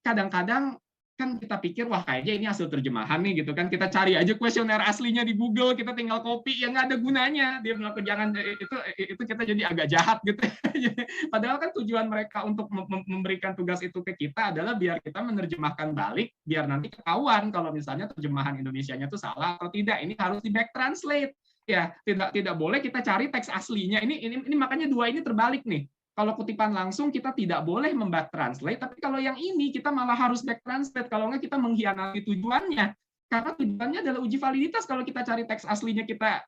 kadang-kadang kan kita pikir wah kayaknya ini hasil terjemahan nih gitu kan, kita cari aja kuesioner aslinya di Google, kita tinggal copy, ya nggak ada gunanya. Dia bilang jangan, itu kita jadi agak jahat gitu. Padahal kan tujuan mereka untuk memberikan tugas itu ke kita adalah biar kita menerjemahkan balik, biar nanti ketahuan kalau misalnya terjemahan Indonesianya itu salah atau tidak. Ini harus di back translate. Ya, tidak boleh kita cari teks aslinya. Ini makanya dua ini terbalik nih. Kalau kutipan langsung kita tidak boleh memback translate, tapi kalau yang ini kita malah harus back translate, kalau nggak kita mengkhianati tujuannya. Karena tujuannya adalah uji validitas. Kalau kita cari teks aslinya, kita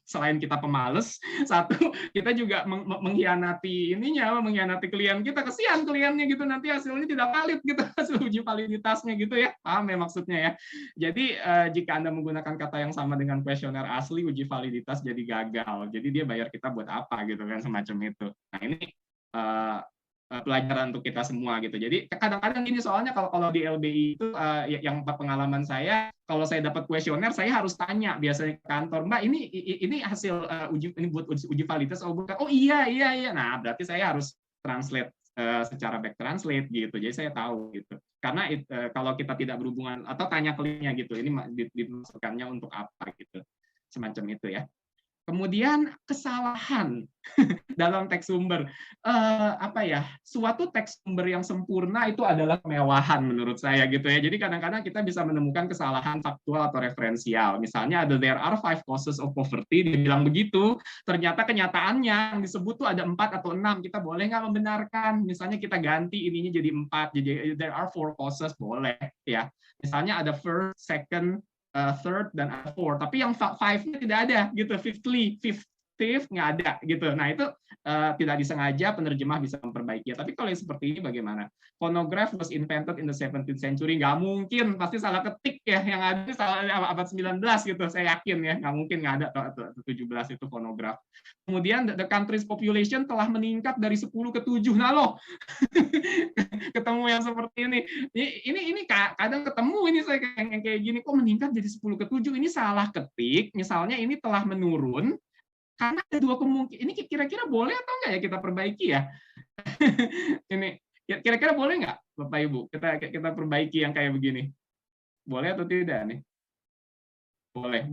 selain kita pemalas, satu kita juga mengkhianati mengkhianati klien kita. Kesian kliennya gitu, nanti hasilnya tidak valid gitu, hasil uji validitasnya gitu ya. Paham ya maksudnya ya. Jadi jika Anda menggunakan kata yang sama dengan kuesioner asli, uji validitas jadi gagal. Jadi dia bayar kita buat apa gitu kan, semacam itu. Nah, ini pelajaran untuk kita semua gitu. Jadi kadang-kadang ini soalnya kalau di LBI itu yang pengalaman saya, kalau saya dapat kuesioner saya harus tanya biasanya ke kantor, Mbak ini hasil ini buat uji validitas oh bukan, oh iya. Nah berarti saya harus translate secara back translate gitu. Jadi saya tahu gitu. Karena kalau kita tidak berhubungan atau tanya kliennya gitu, ini dimasukkannya untuk apa gitu, semacam itu ya. Kemudian kesalahan dalam teks sumber, suatu teks sumber yang sempurna itu adalah kemewahan menurut saya gitu ya. Jadi kadang-kadang kita bisa menemukan kesalahan faktual atau referensial. Misalnya ada there are 5 causes of poverty, dia bilang begitu, ternyata kenyataannya yang disebut tuh ada 4 atau 6. Kita boleh nggak membenarkan? Misalnya kita ganti ininya jadi 4, jadi there are 4 causes, boleh ya. Misalnya ada first, second, third, dan fourth, tapi yang five-nya tidak ada gitu, fifth nggak ada gitu. Nah itu tidak disengaja penerjemah bisa memperbaiki. Tapi kalau yang seperti ini bagaimana? Phonograph was invented in the 17th century, nggak mungkin, pasti salah ketik ya, yang ada salah abad 19 gitu, saya yakin ya, nggak mungkin nggak ada 17 itu phonograph. Kemudian the country's population telah meningkat dari 10 ke 7. Nah loh, ketemu yang seperti ini. Ini kadang ketemu ini saya yang kayak gini, kok meningkat jadi 10 ke 7, ini salah ketik, misalnya ini telah menurun, karena ada 2 kemungkinan. Ini kira-kira boleh atau enggak ya kita perbaiki ya? Ini kira-kira boleh nggak Bapak Ibu kita perbaiki yang kayak begini? Boleh atau tidak nih? Boleh.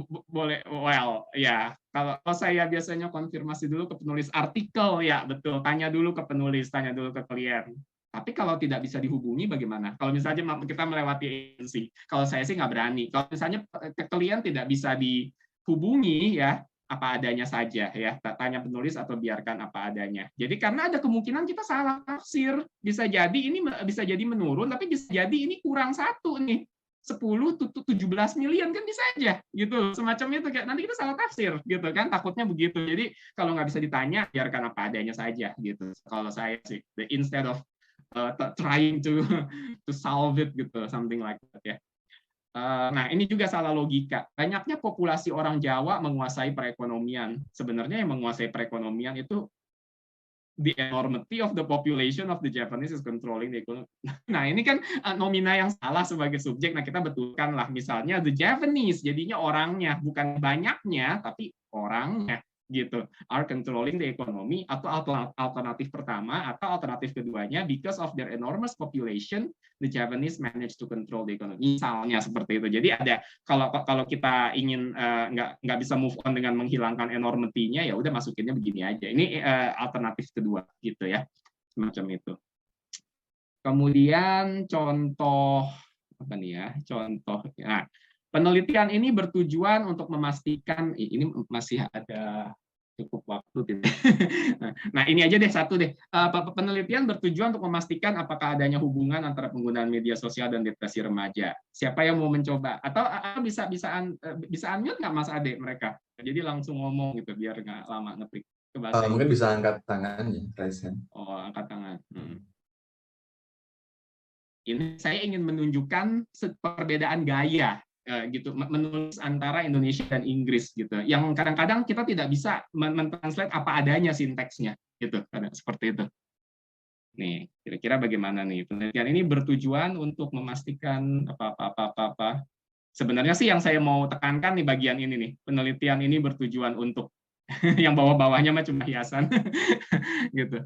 Well, ya. Kalau saya biasanya konfirmasi dulu ke penulis artikel, ya betul. Tanya dulu ke penulis, tanya dulu ke klien. Tapi kalau tidak bisa dihubungi bagaimana? Kalau misalnya kita melewati agensi, kalau saya sih nggak berani. Kalau misalnya ke klien tidak bisa dihubungi, ya apa adanya saja ya, tanya penulis atau biarkan apa adanya. Jadi karena ada kemungkinan kita salah tafsir, bisa jadi ini bisa jadi menurun, tapi bisa jadi ini kurang 1 nih. 10 17 million kan bisa aja gitu, semacam itu, kayak nanti kita salah tafsir gitu kan, takutnya begitu. Jadi kalau nggak bisa ditanya, biarkan apa adanya saja gitu. Kalau saya sih, instead of trying to solve it gitu, something like that ya. Nah, ini juga salah logika. Banyaknya populasi orang Jawa menguasai perekonomian. Sebenarnya yang menguasai perekonomian itu the enormity of the population of the Japanese is controlling the economy. Nah, ini kan nomina yang salah sebagai subjek. Nah, kita betulkan lah. Misalnya the Japanese, jadinya orangnya, bukan banyaknya, tapi orangnya. Gitu, are controlling the economy, atau alternatif pertama atau alternatif keduanya, because of their enormous population, the Japanese managed to control the economy. Misalnya seperti itu. Jadi ada kalau kita ingin nggak bisa move on dengan menghilangkan enormity-nya, ya udah masukinnya begini aja. Ini alternatif kedua gitu ya, semacam itu. Kemudian contoh apa nih ya? Contoh. Nah, penelitian ini bertujuan untuk memastikan, ini masih ada cukup waktu tidak. Nah, ini aja deh satu deh. Penelitian bertujuan untuk memastikan apakah adanya hubungan antara penggunaan media sosial dan depresi remaja. Siapa yang mau mencoba? Atau bisa unmute nggak Mas Ade mereka? Jadi langsung ngomong gitu biar nggak lama ngetik ke bahasa Mungkin Inggris. bisa angkat tangan ya, raise hand. Oh, angkat tangan. Ini saya ingin menunjukkan perbedaan gaya gitu, menulis antara Indonesia dan Inggris gitu. Yang kadang-kadang kita tidak bisa mentranslate apa adanya sinteksnya gitu, seperti itu. Nih, kira-kira bagaimana nih? Penelitian ini bertujuan untuk memastikan apa. Sebenarnya sih yang saya mau tekankan nih bagian ini nih. Penelitian ini bertujuan untuk yang bawah-bawahnya mah cuma hiasan gitu.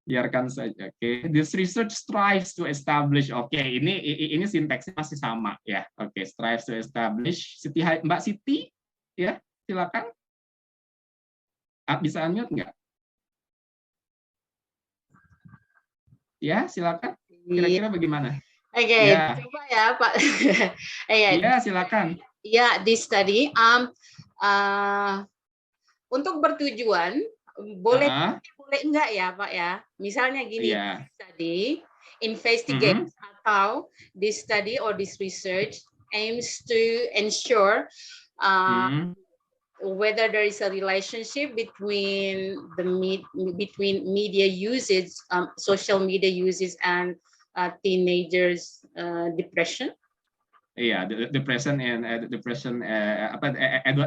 Biarkan saja. Oke, this research strives to establish. Oke, ini sinteksnya masih sama ya. Oke, strives to establish. Mbak Siti, ya silakan. Bisa unmute nggak? Ya, silakan. Kira-kira bagaimana? Oke, ya. Coba ya Pak. Ya, silakan. Ya, this study untuk bertujuan boleh enggak ya Pak ya? Misalnya gini, study investigate atau this study or this research aims to ensure whether there is a relationship between media usage, social media usage, and teenagers depression. Iya, depression and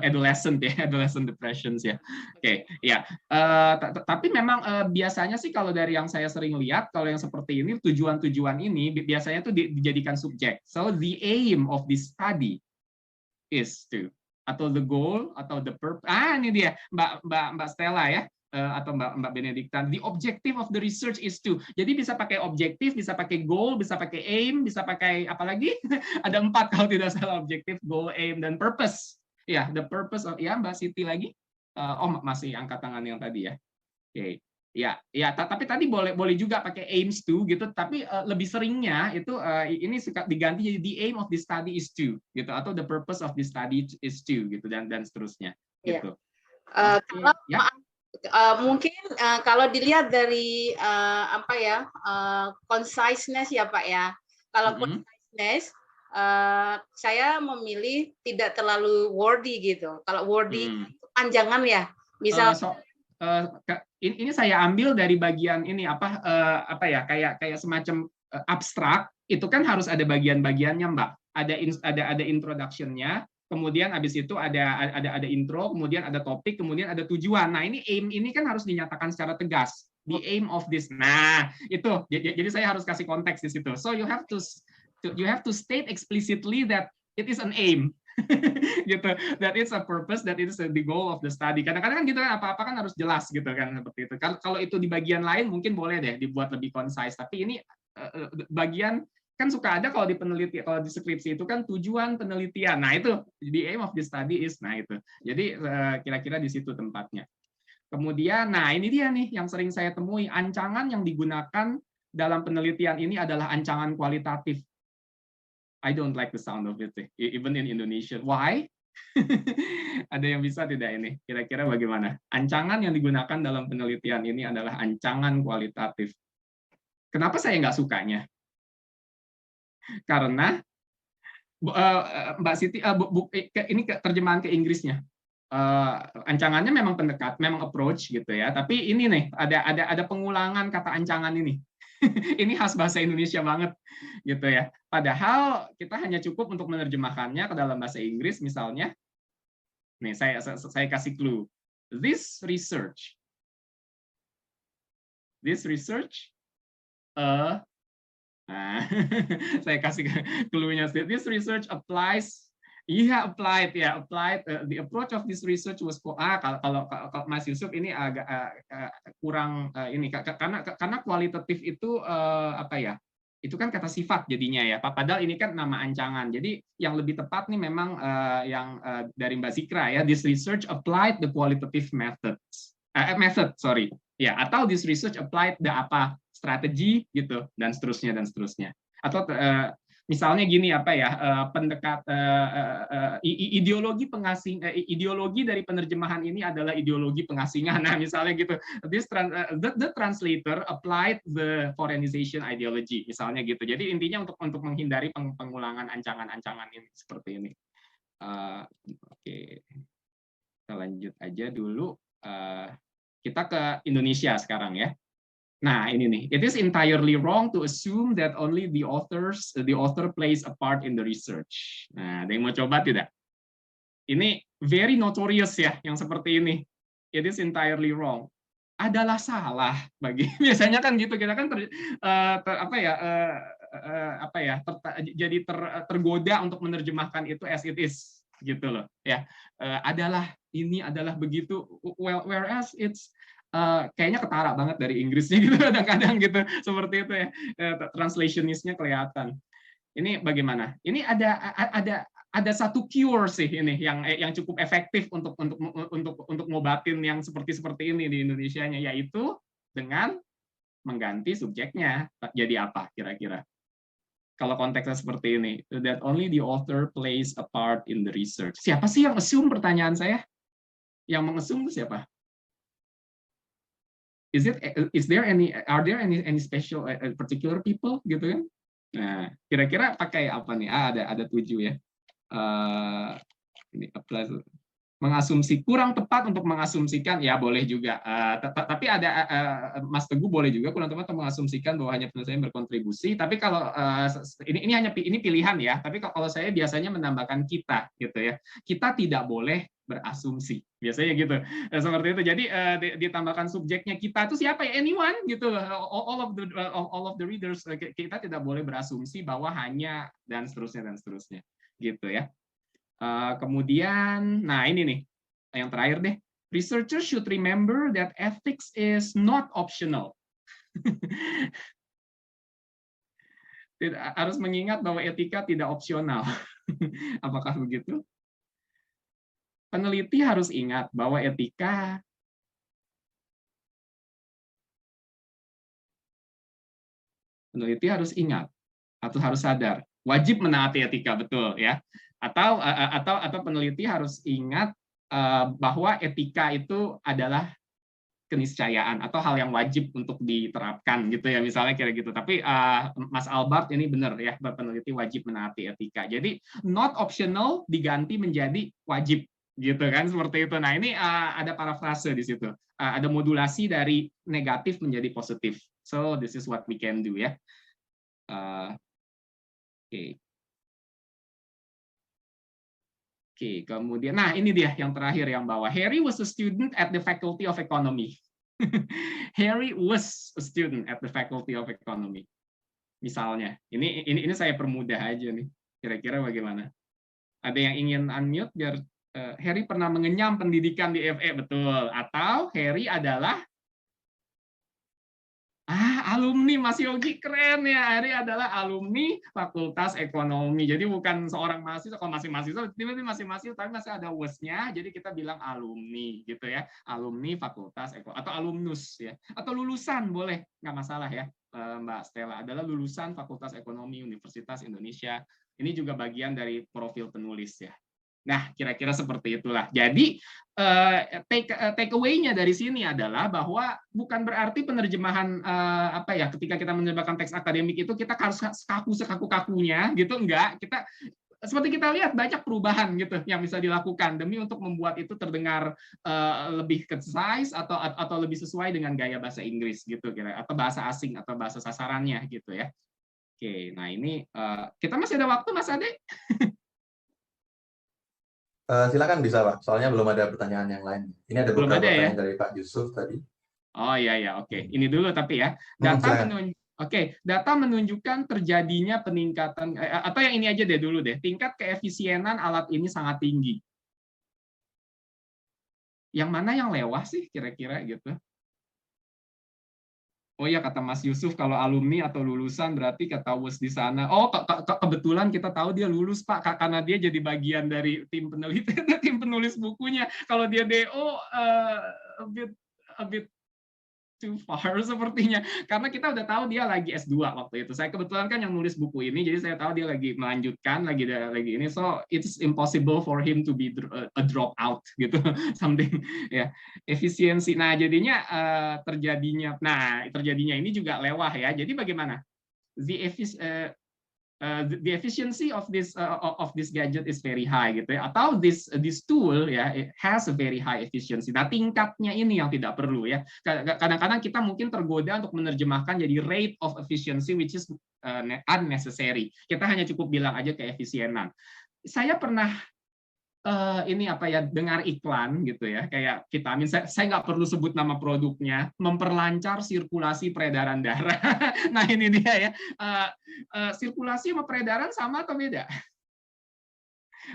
adolescent ya, adolescent depressions ya. Oke, ya. Tapi memang biasanya sih kalau dari yang saya sering lihat, kalau yang seperti ini tujuan-tujuan ini biasanya tuh dijadikan subjek. So the aim of this study is to, atau the goal atau the purpose. Ini dia Mbak Stella ya. Atau Mbak Benedikta, the objective of the research is to. Jadi bisa pakai objektif, bisa pakai goal, bisa pakai aim, bisa pakai apa lagi? Ada 4 kalau tidak salah, objektif, goal, aim, dan purpose. Ya, the purpose of, ya Mbak Siti lagi. Masih angkat tangan yang tadi ya. Oke. Ya, tapi tadi boleh juga pakai aims to gitu, tapi lebih seringnya itu ini suka diganti jadi the aim of the study is to gitu, atau the purpose of the study is to gitu, dan seterusnya gitu. Mungkin kalau dilihat dari conciseness ya Pak ya. Kalau conciseness, saya memilih tidak terlalu wordy gitu. Kalau wordy panjangan ya. Misal ini saya ambil dari bagian ini kayak semacam abstrak. Itu kan harus ada bagian-bagiannya Mbak. Ada introduction-nya. Kemudian habis itu ada intro, kemudian ada topik, kemudian ada tujuan. Nah, ini aim ini kan harus dinyatakan secara tegas. The aim of this. Nah, itu. Jadi saya harus kasih konteks di situ. So you have to state explicitly that it is an aim. Gitu. That it's a purpose, that it is the goal of the study. Kadang-kadang kan gitu kan, apa-apa kan harus jelas gitu kan, seperti itu. Kalau itu di bagian lain mungkin boleh deh dibuat lebih concise, tapi ini bagian kan suka ada kalau di penelitian, kalau di skripsi itu kan tujuan penelitian. Nah, itu the aim of the study is, nah itu. Jadi kira-kira di situ tempatnya. Kemudian, nah ini dia nih yang sering saya temui, ancangan yang digunakan dalam penelitian ini adalah ancangan kualitatif. I don't like the sound of it, even in Indonesian. Why? Ada yang bisa tidak ini? Kira-kira bagaimana? Ancangan yang digunakan dalam penelitian ini adalah ancangan kualitatif. Kenapa saya nggak sukanya? Karena Mbak Siti, ini terjemahan ke Inggrisnya. Ancangannya memang pendekat, memang approach gitu ya. Tapi ini nih ada pengulangan kata ancangan ini. Ini khas bahasa Indonesia banget gitu ya. Padahal kita hanya cukup untuk menerjemahkannya ke dalam bahasa Inggris misalnya. Nih saya kasih clue. this research, nah, saya kasih clue-nya. This research applies. Iya, applied ya, applied. The approach of this research was kalau Mas Yusuf ini agak kurang ini karena kualitatif itu apa ya? Itu kan kata sifat jadinya ya. Padahal ini kan nama ancangan. Jadi yang lebih tepat nih memang yang dari Mbak Zikra ya. This research applied the qualitative methods. Sorry. Ya, atau this research applied the apa strategi gitu dan seterusnya. Atau misalnya gini apa ya, ideologi dari penerjemahan ini adalah ideologi pengasingan. Nah, misalnya gitu. The translator applied the foreignization ideology, misalnya gitu. Jadi intinya untuk menghindari pengulangan ancangan-ancangan ini seperti ini. Oke. Kita lanjut aja dulu. Kita ke Indonesia sekarang ya. Nah, ini nih. It is entirely wrong to assume that only the author plays a part in the research. Nah, ada yang mau coba tidak? Ini very notorious ya, yang seperti ini. It is entirely wrong. Adalah salah bagi biasanya kan gitu, kita kan jadi tergoda untuk menerjemahkan itu as it is gitu loh ya. Ini adalah begitu, whereas it's kayaknya ketara banget dari Inggrisnya gitu kadang-kadang gitu, seperti itu ya, translationistnya kelihatan. Ini bagaimana? Ini ada satu cure sih ini yang cukup efektif untuk ngobatin yang seperti ini di Indonesianya, yaitu dengan mengganti subjeknya. Jadi apa kira-kira? Kalau konteksnya seperti ini, that only the author plays a part in the research. Siapa sih yang assume, pertanyaan saya? Yang mengassume itu siapa? Are there any special particular people gitu kan? Nah, kira-kira pakai apa nih? Ada 7 ya. Ini mengasumsi, kurang tepat untuk mengasumsikan, ya boleh juga. Tapi ada Mas Teguh boleh juga kurang tepat untuk mengasumsikan bahwa hanya penulis saya berkontribusi. Tapi kalau ini pilihan ya. Tapi kalau saya biasanya menambahkan kita gitu ya. Kita tidak boleh berasumsi, biasanya gitu, seperti itu. Jadi ditambahkan subjeknya, kita itu siapa ya, anyone gitu, all of the readers. Kita tidak boleh berasumsi bahwa hanya dan seterusnya gitu ya. Kemudian, nah ini nih yang terakhir deh, researchers should remember that ethics is not optional. Harus mengingat bahwa etika tidak opsional. Apakah begitu? Peneliti harus ingat bahwa etika harus ingat atau harus sadar, wajib menaati etika, betul ya. Atau peneliti harus ingat bahwa etika itu adalah keniscayaan atau hal yang wajib untuk diterapkan gitu ya, misalnya kira gitu. Tapi Mas Albert ini benar ya, peneliti wajib menaati etika. Jadi not optional diganti menjadi wajib gitu kan, seperti itu. Nah, ini ada parafrase di situ. Ada modulasi dari negatif menjadi positif. So this is what we can do ya. Oke, kemudian, nah ini dia yang terakhir yang bawah. Harry was a student at the Faculty of Economy. Harry was a student at the Faculty of Economy. Misalnya, ini saya permudah aja nih. Kira-kira bagaimana? Ada yang ingin unmute biar Harry pernah mengenyam pendidikan di FE, betul. Atau Harry adalah alumni, Mas Yogi, keren ya. Harry adalah alumni Fakultas Ekonomi. Jadi bukan seorang mahasiswa, kalau masih mahasiswa, tiba-tiba masih mahasiswa, tapi masih ada was-nya, jadi kita bilang alumni, gitu ya. Alumni Fakultas Ekonomi, atau alumnus ya. Atau lulusan, boleh, nggak masalah ya. Mbak Stella adalah lulusan Fakultas Ekonomi Universitas Indonesia. Ini juga bagian dari profil penulis ya. Nah, kira-kira seperti itulah. Jadi, take away-nya dari sini adalah bahwa bukan berarti penerjemahan ketika kita menerjemahkan teks akademik itu kita harus sekaku-kakunya gitu, enggak. Seperti kita lihat banyak perubahan gitu yang bisa dilakukan demi untuk membuat itu terdengar lebih concise atau lebih sesuai dengan gaya bahasa Inggris gitu kira, atau bahasa asing atau bahasa sasarannya gitu ya. Oke, nah ini kita masih ada waktu, Mas Ade? Silakan bisa Pak, soalnya belum ada pertanyaan yang lain. Ini ada Belum beberapa ada ya? pertanyaan dari Pak Yusuf tadi. Oh iya, oke. Ini dulu tapi ya. Data menunjukkan terjadinya peningkatan, atau yang ini aja deh dulu deh. Tingkat keefisienan alat ini sangat tinggi. Yang mana yang lewat sih kira-kira gitu? Oh ya, kata Mas Yusuf, kalau alumni atau lulusan berarti ketawus di sana. Oh, kebetulan kita tahu dia lulus, Pak, karena dia jadi bagian dari tim peneliti, tim penulis bukunya. Kalau dia DO, a bit too far sepertinya. Karena kita udah tahu dia lagi S2 waktu itu. Saya kebetulan kan yang nulis buku ini, jadi saya tahu dia lagi melanjutkan, lagi ini. So, it's impossible for him to be a dropout, gitu. Something, ya. Efisiensi. Nah, jadinya terjadinya ini juga lewah ya. Jadi bagaimana? The efficiency of this gadget is very high gitu ya, atau this tool ya, it has a very high efficiency. Nah, tingkatnya ini yang tidak perlu ya. Kadang-kadang kita mungkin tergoda untuk menerjemahkan jadi rate of efficiency which is unnecessary. Kita hanya cukup bilang aja keefisienan. Saya pernah dengar iklan gitu ya, kayak vitamin, saya nggak perlu sebut nama produknya, memperlancar sirkulasi peredaran darah. Nah, ini dia ya, sirkulasi sama peredaran sama atau beda?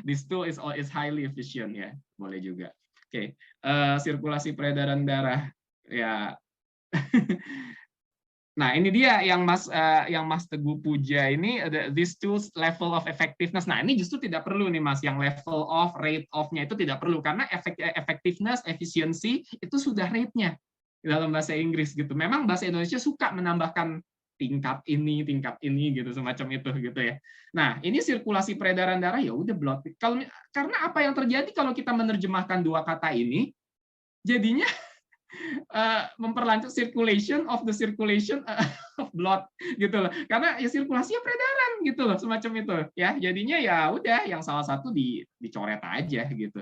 This tool is highly efficient ya, boleh juga. Oke, sirkulasi peredaran darah ya. Nah, ini dia yang Mas Teguh puja ini, this tools level of effectiveness. Nah, ini justru tidak perlu nih Mas, yang level of, rate of-nya itu tidak perlu, karena effectiveness, efficiency itu sudah rate-nya dalam bahasa Inggris gitu. Memang bahasa Indonesia suka menambahkan tingkat ini gitu, semacam itu gitu ya. Nah, ini sirkulasi peredaran darah ya udah blood. Karena apa yang terjadi kalau kita menerjemahkan dua kata ini, jadinya memperlancar circulation of blood gitu loh, karena ya sirkulasinya peredaran gitu loh, semacam itu ya. Jadinya ya udah, yang salah satu dicoret aja gitu.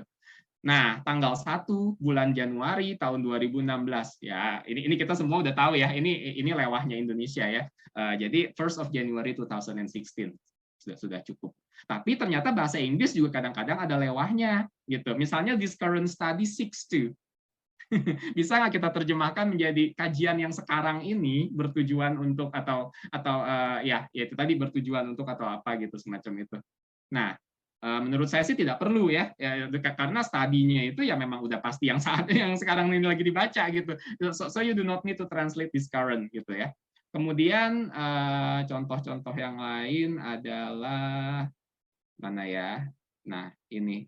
Nah, tanggal 1 bulan Januari tahun 2016 ya, ini kita semua udah tahu ya, ini lewahnya Indonesia ya. Jadi 1st of January 2016 sudah cukup. Tapi ternyata bahasa Inggris juga kadang-kadang ada lewahnya gitu. Misalnya this current study seeks to, bisa nggak kita terjemahkan menjadi kajian yang sekarang ini bertujuan untuk atau ya itu tadi, bertujuan untuk atau apa gitu, semacam itu. Nah, menurut saya sih tidak perlu ya, karena studinya itu ya memang udah pasti yang sekarang ini lagi dibaca gitu. So you do not need to translate this current gitu ya. Kemudian contoh-contoh yang lain adalah mana ya? Nah, ini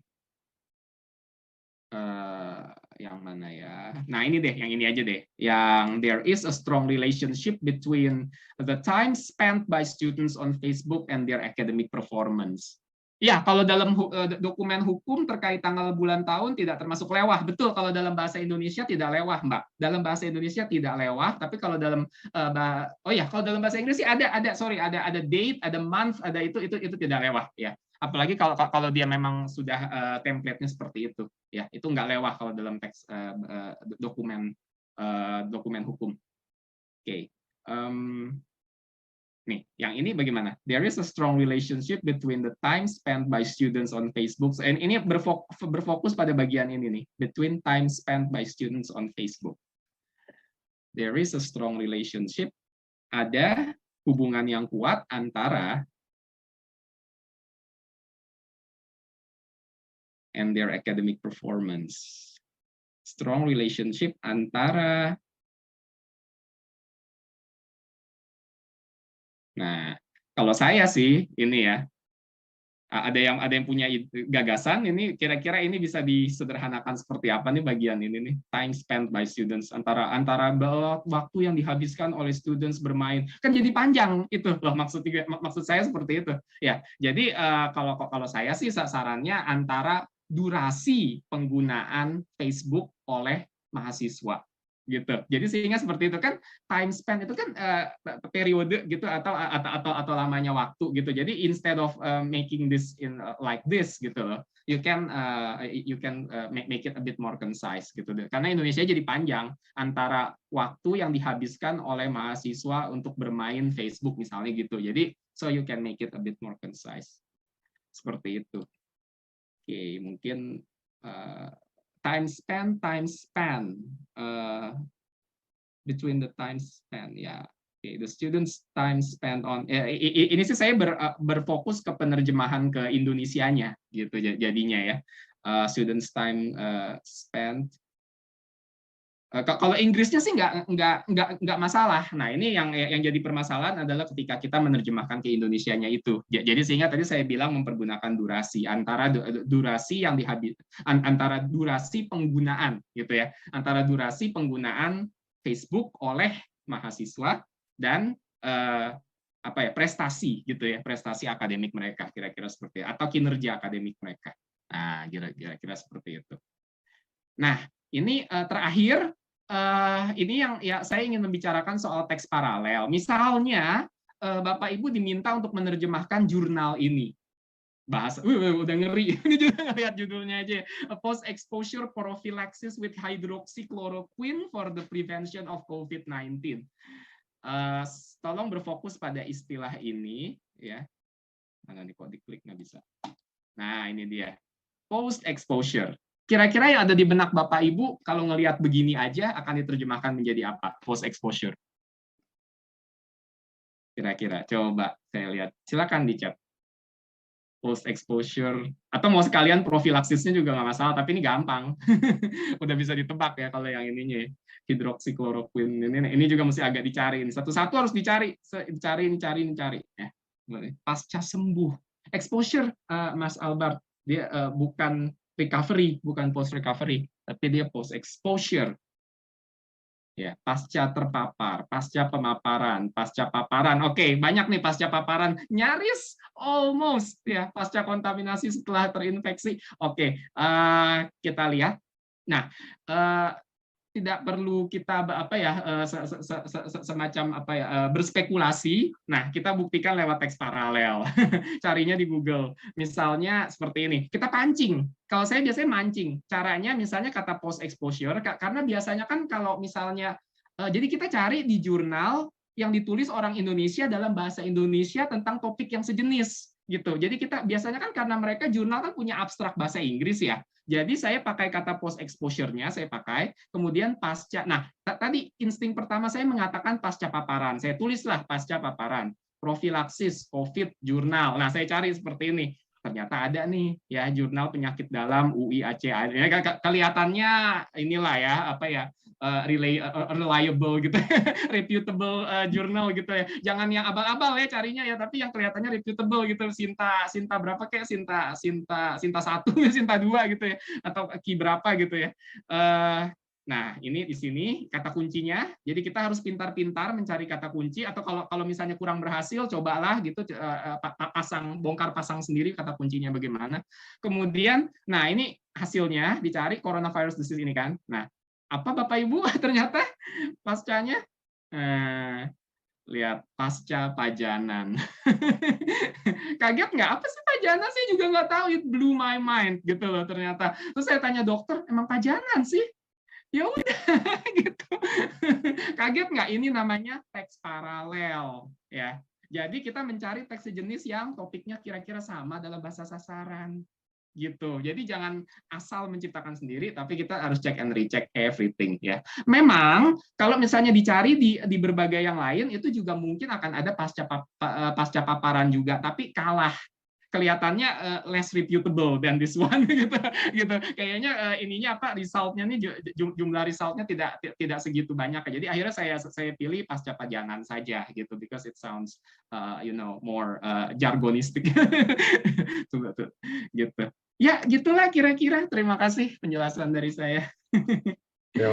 yang mana ya? Nah, ini deh, yang ini aja deh. Yang there is a strong relationship between the time spent by students on Facebook and their academic performance. Ya, kalau dalam dokumen hukum terkait tanggal bulan tahun tidak termasuk lewah. Betul, kalau dalam bahasa Indonesia tidak lewah, Mbak. Dalam bahasa Indonesia tidak lewah, tapi kalau dalam kalau dalam bahasa Inggris sih ada date, ada month, ada itu tidak lewah ya. Apalagi kalau dia memang sudah template-nya seperti itu ya, itu nggak lewah kalau dalam teks dokumen hukum. Oke. Nih, yang ini bagaimana? There is a strong relationship between the time spent by students on Facebook. And ini berfokus pada bagian ini nih, between time spent by students on Facebook. There is a strong relationship, ada hubungan yang kuat antara and their academic performance. Strong relationship antara. Nah, kalau saya sih ini ya, ada yang punya gagasan, ini kira-kira ini bisa disederhanakan seperti apa nih bagian ini nih, time spent by students, antara waktu yang dihabiskan oleh students bermain, kan jadi panjang itu loh, maksud saya seperti itu ya. Jadi kalau saya sih sarannya antara durasi penggunaan Facebook oleh mahasiswa gitu. Jadi sehingga seperti itu kan, time spend itu kan periode gitu atau lamanya waktu gitu. Jadi instead of making this in like this gitu loh, you can make it a bit more concise gitu. Karena Indonesia jadi panjang antara waktu yang dihabiskan oleh mahasiswa untuk bermain Facebook misalnya gitu. Jadi so you can make it a bit more concise. Seperti itu. Oke, mungkin time span between the time span ya. Okay, the students time spent on ini sih saya berfokus ke penerjemahan ke Indonesianya gitu jadinya ya. Students time spent. Kalau Inggrisnya sih nggak masalah. Nah, ini yang jadi permasalahan adalah ketika kita menerjemahkan ke Indonesianya itu. Jadi sehingga tadi saya bilang mempergunakan durasi antara durasi yang antara durasi penggunaan gitu ya, antara durasi penggunaan Facebook oleh mahasiswa dan prestasi gitu ya, prestasi akademik mereka kira-kira seperti itu, atau kinerja akademik mereka. Nah, kira-kira seperti itu. Nah, ini terakhir. Ini yang ya saya ingin membicarakan soal teks paralel. Misalnya Bapak Ibu diminta untuk menerjemahkan jurnal ini. Bahasa udah ngeri. Ini juga lihat judulnya aja. Post exposure prophylaxis with hydroxychloroquine for the prevention of COVID-19. Tolong berfokus pada istilah ini ya. Mana nih kok diklik nggak bisa. Nah, ini dia. Post exposure. Kira-kira yang ada di benak Bapak Ibu kalau ngelihat begini aja akan diterjemahkan menjadi apa? Post exposure. Kira-kira coba saya lihat. Silakan di chat. Post exposure atau mau sekalian profilaksisnya juga nggak masalah, tapi ini gampang. Udah bisa ditebak ya kalau yang ininya. Hidroksikloroquine ini juga mesti agak dicariin. Satu-satu harus dicari, dicari ya. Pasca sembuh. Exposure Mas Albert dia bukan recovery, bukan post recovery, tapi dia post exposure. Ya, pasca terpapar, pasca pemaparan, pasca paparan. Oke, banyak nih pasca paparan, nyaris almost ya, pasca kontaminasi setelah terinfeksi. Oke, kita lihat. Nah, tidak perlu kita semacam berspekulasi. Nah, kita buktikan lewat teks paralel. Carinya di Google. Misalnya seperti ini. Kita pancing. Kalau saya biasanya mancing. Caranya misalnya kata post exposure, karena biasanya kan kalau misalnya jadi kita cari di jurnal yang ditulis orang Indonesia dalam bahasa Indonesia tentang topik yang sejenis gitu. Jadi kita biasanya kan karena mereka jurnal kan punya abstrak bahasa Inggris ya. Jadi saya pakai kata post exposure-nya, saya pakai, kemudian pasca. Nah, tadi insting pertama saya mengatakan pasca paparan. Saya tulislah pasca paparan. Profilaksis, COVID, jurnal. Nah, saya cari seperti ini. Ternyata ada nih, ya jurnal penyakit dalam UI Aceh. Kelihatannya inilah ya, reliable gitu, reputable jurnal gitu ya. Jangan yang abal-abal ya carinya ya, tapi yang kelihatannya reputable gitu. Sinta berapa kayak Sinta 1, Sinta 2 gitu ya, atau Ki berapa gitu ya. Nah, ini di sini kata kuncinya. Jadi kita harus pintar-pintar mencari kata kunci, atau kalau misalnya kurang berhasil, cobalah gitu bongkar pasang sendiri kata kuncinya bagaimana. Kemudian, nah ini hasilnya dicari coronavirus disease ini kan. Nah, apa Bapak Ibu ternyata pascanya? Lihat pasca pajanan. Kaget nggak? Apa sih pajanan? Saya juga nggak tahu. It blew my mind gitu loh ternyata. Terus saya tanya dokter, emang pajanan sih? Ya udah gitu. Kaget nggak? Ini namanya teks paralel ya. Jadi kita mencari teks sejenis yang topiknya kira-kira sama dalam bahasa sasaran gitu. Jadi jangan asal menciptakan sendiri, tapi kita harus check and recheck everything ya. Memang kalau misalnya dicari di berbagai yang lain itu juga mungkin akan ada pasca paparan juga, tapi kalah. Kelihatannya less reputable than this one gitu. Kayaknya ininya resultnya nih jumlah resultnya tidak segitu banyak. Jadi akhirnya saya pilih pasca pajanan saja gitu, because it sounds more jargonistic. Gitu. Ya, gitulah kira-kira. Terima kasih penjelasan dari saya.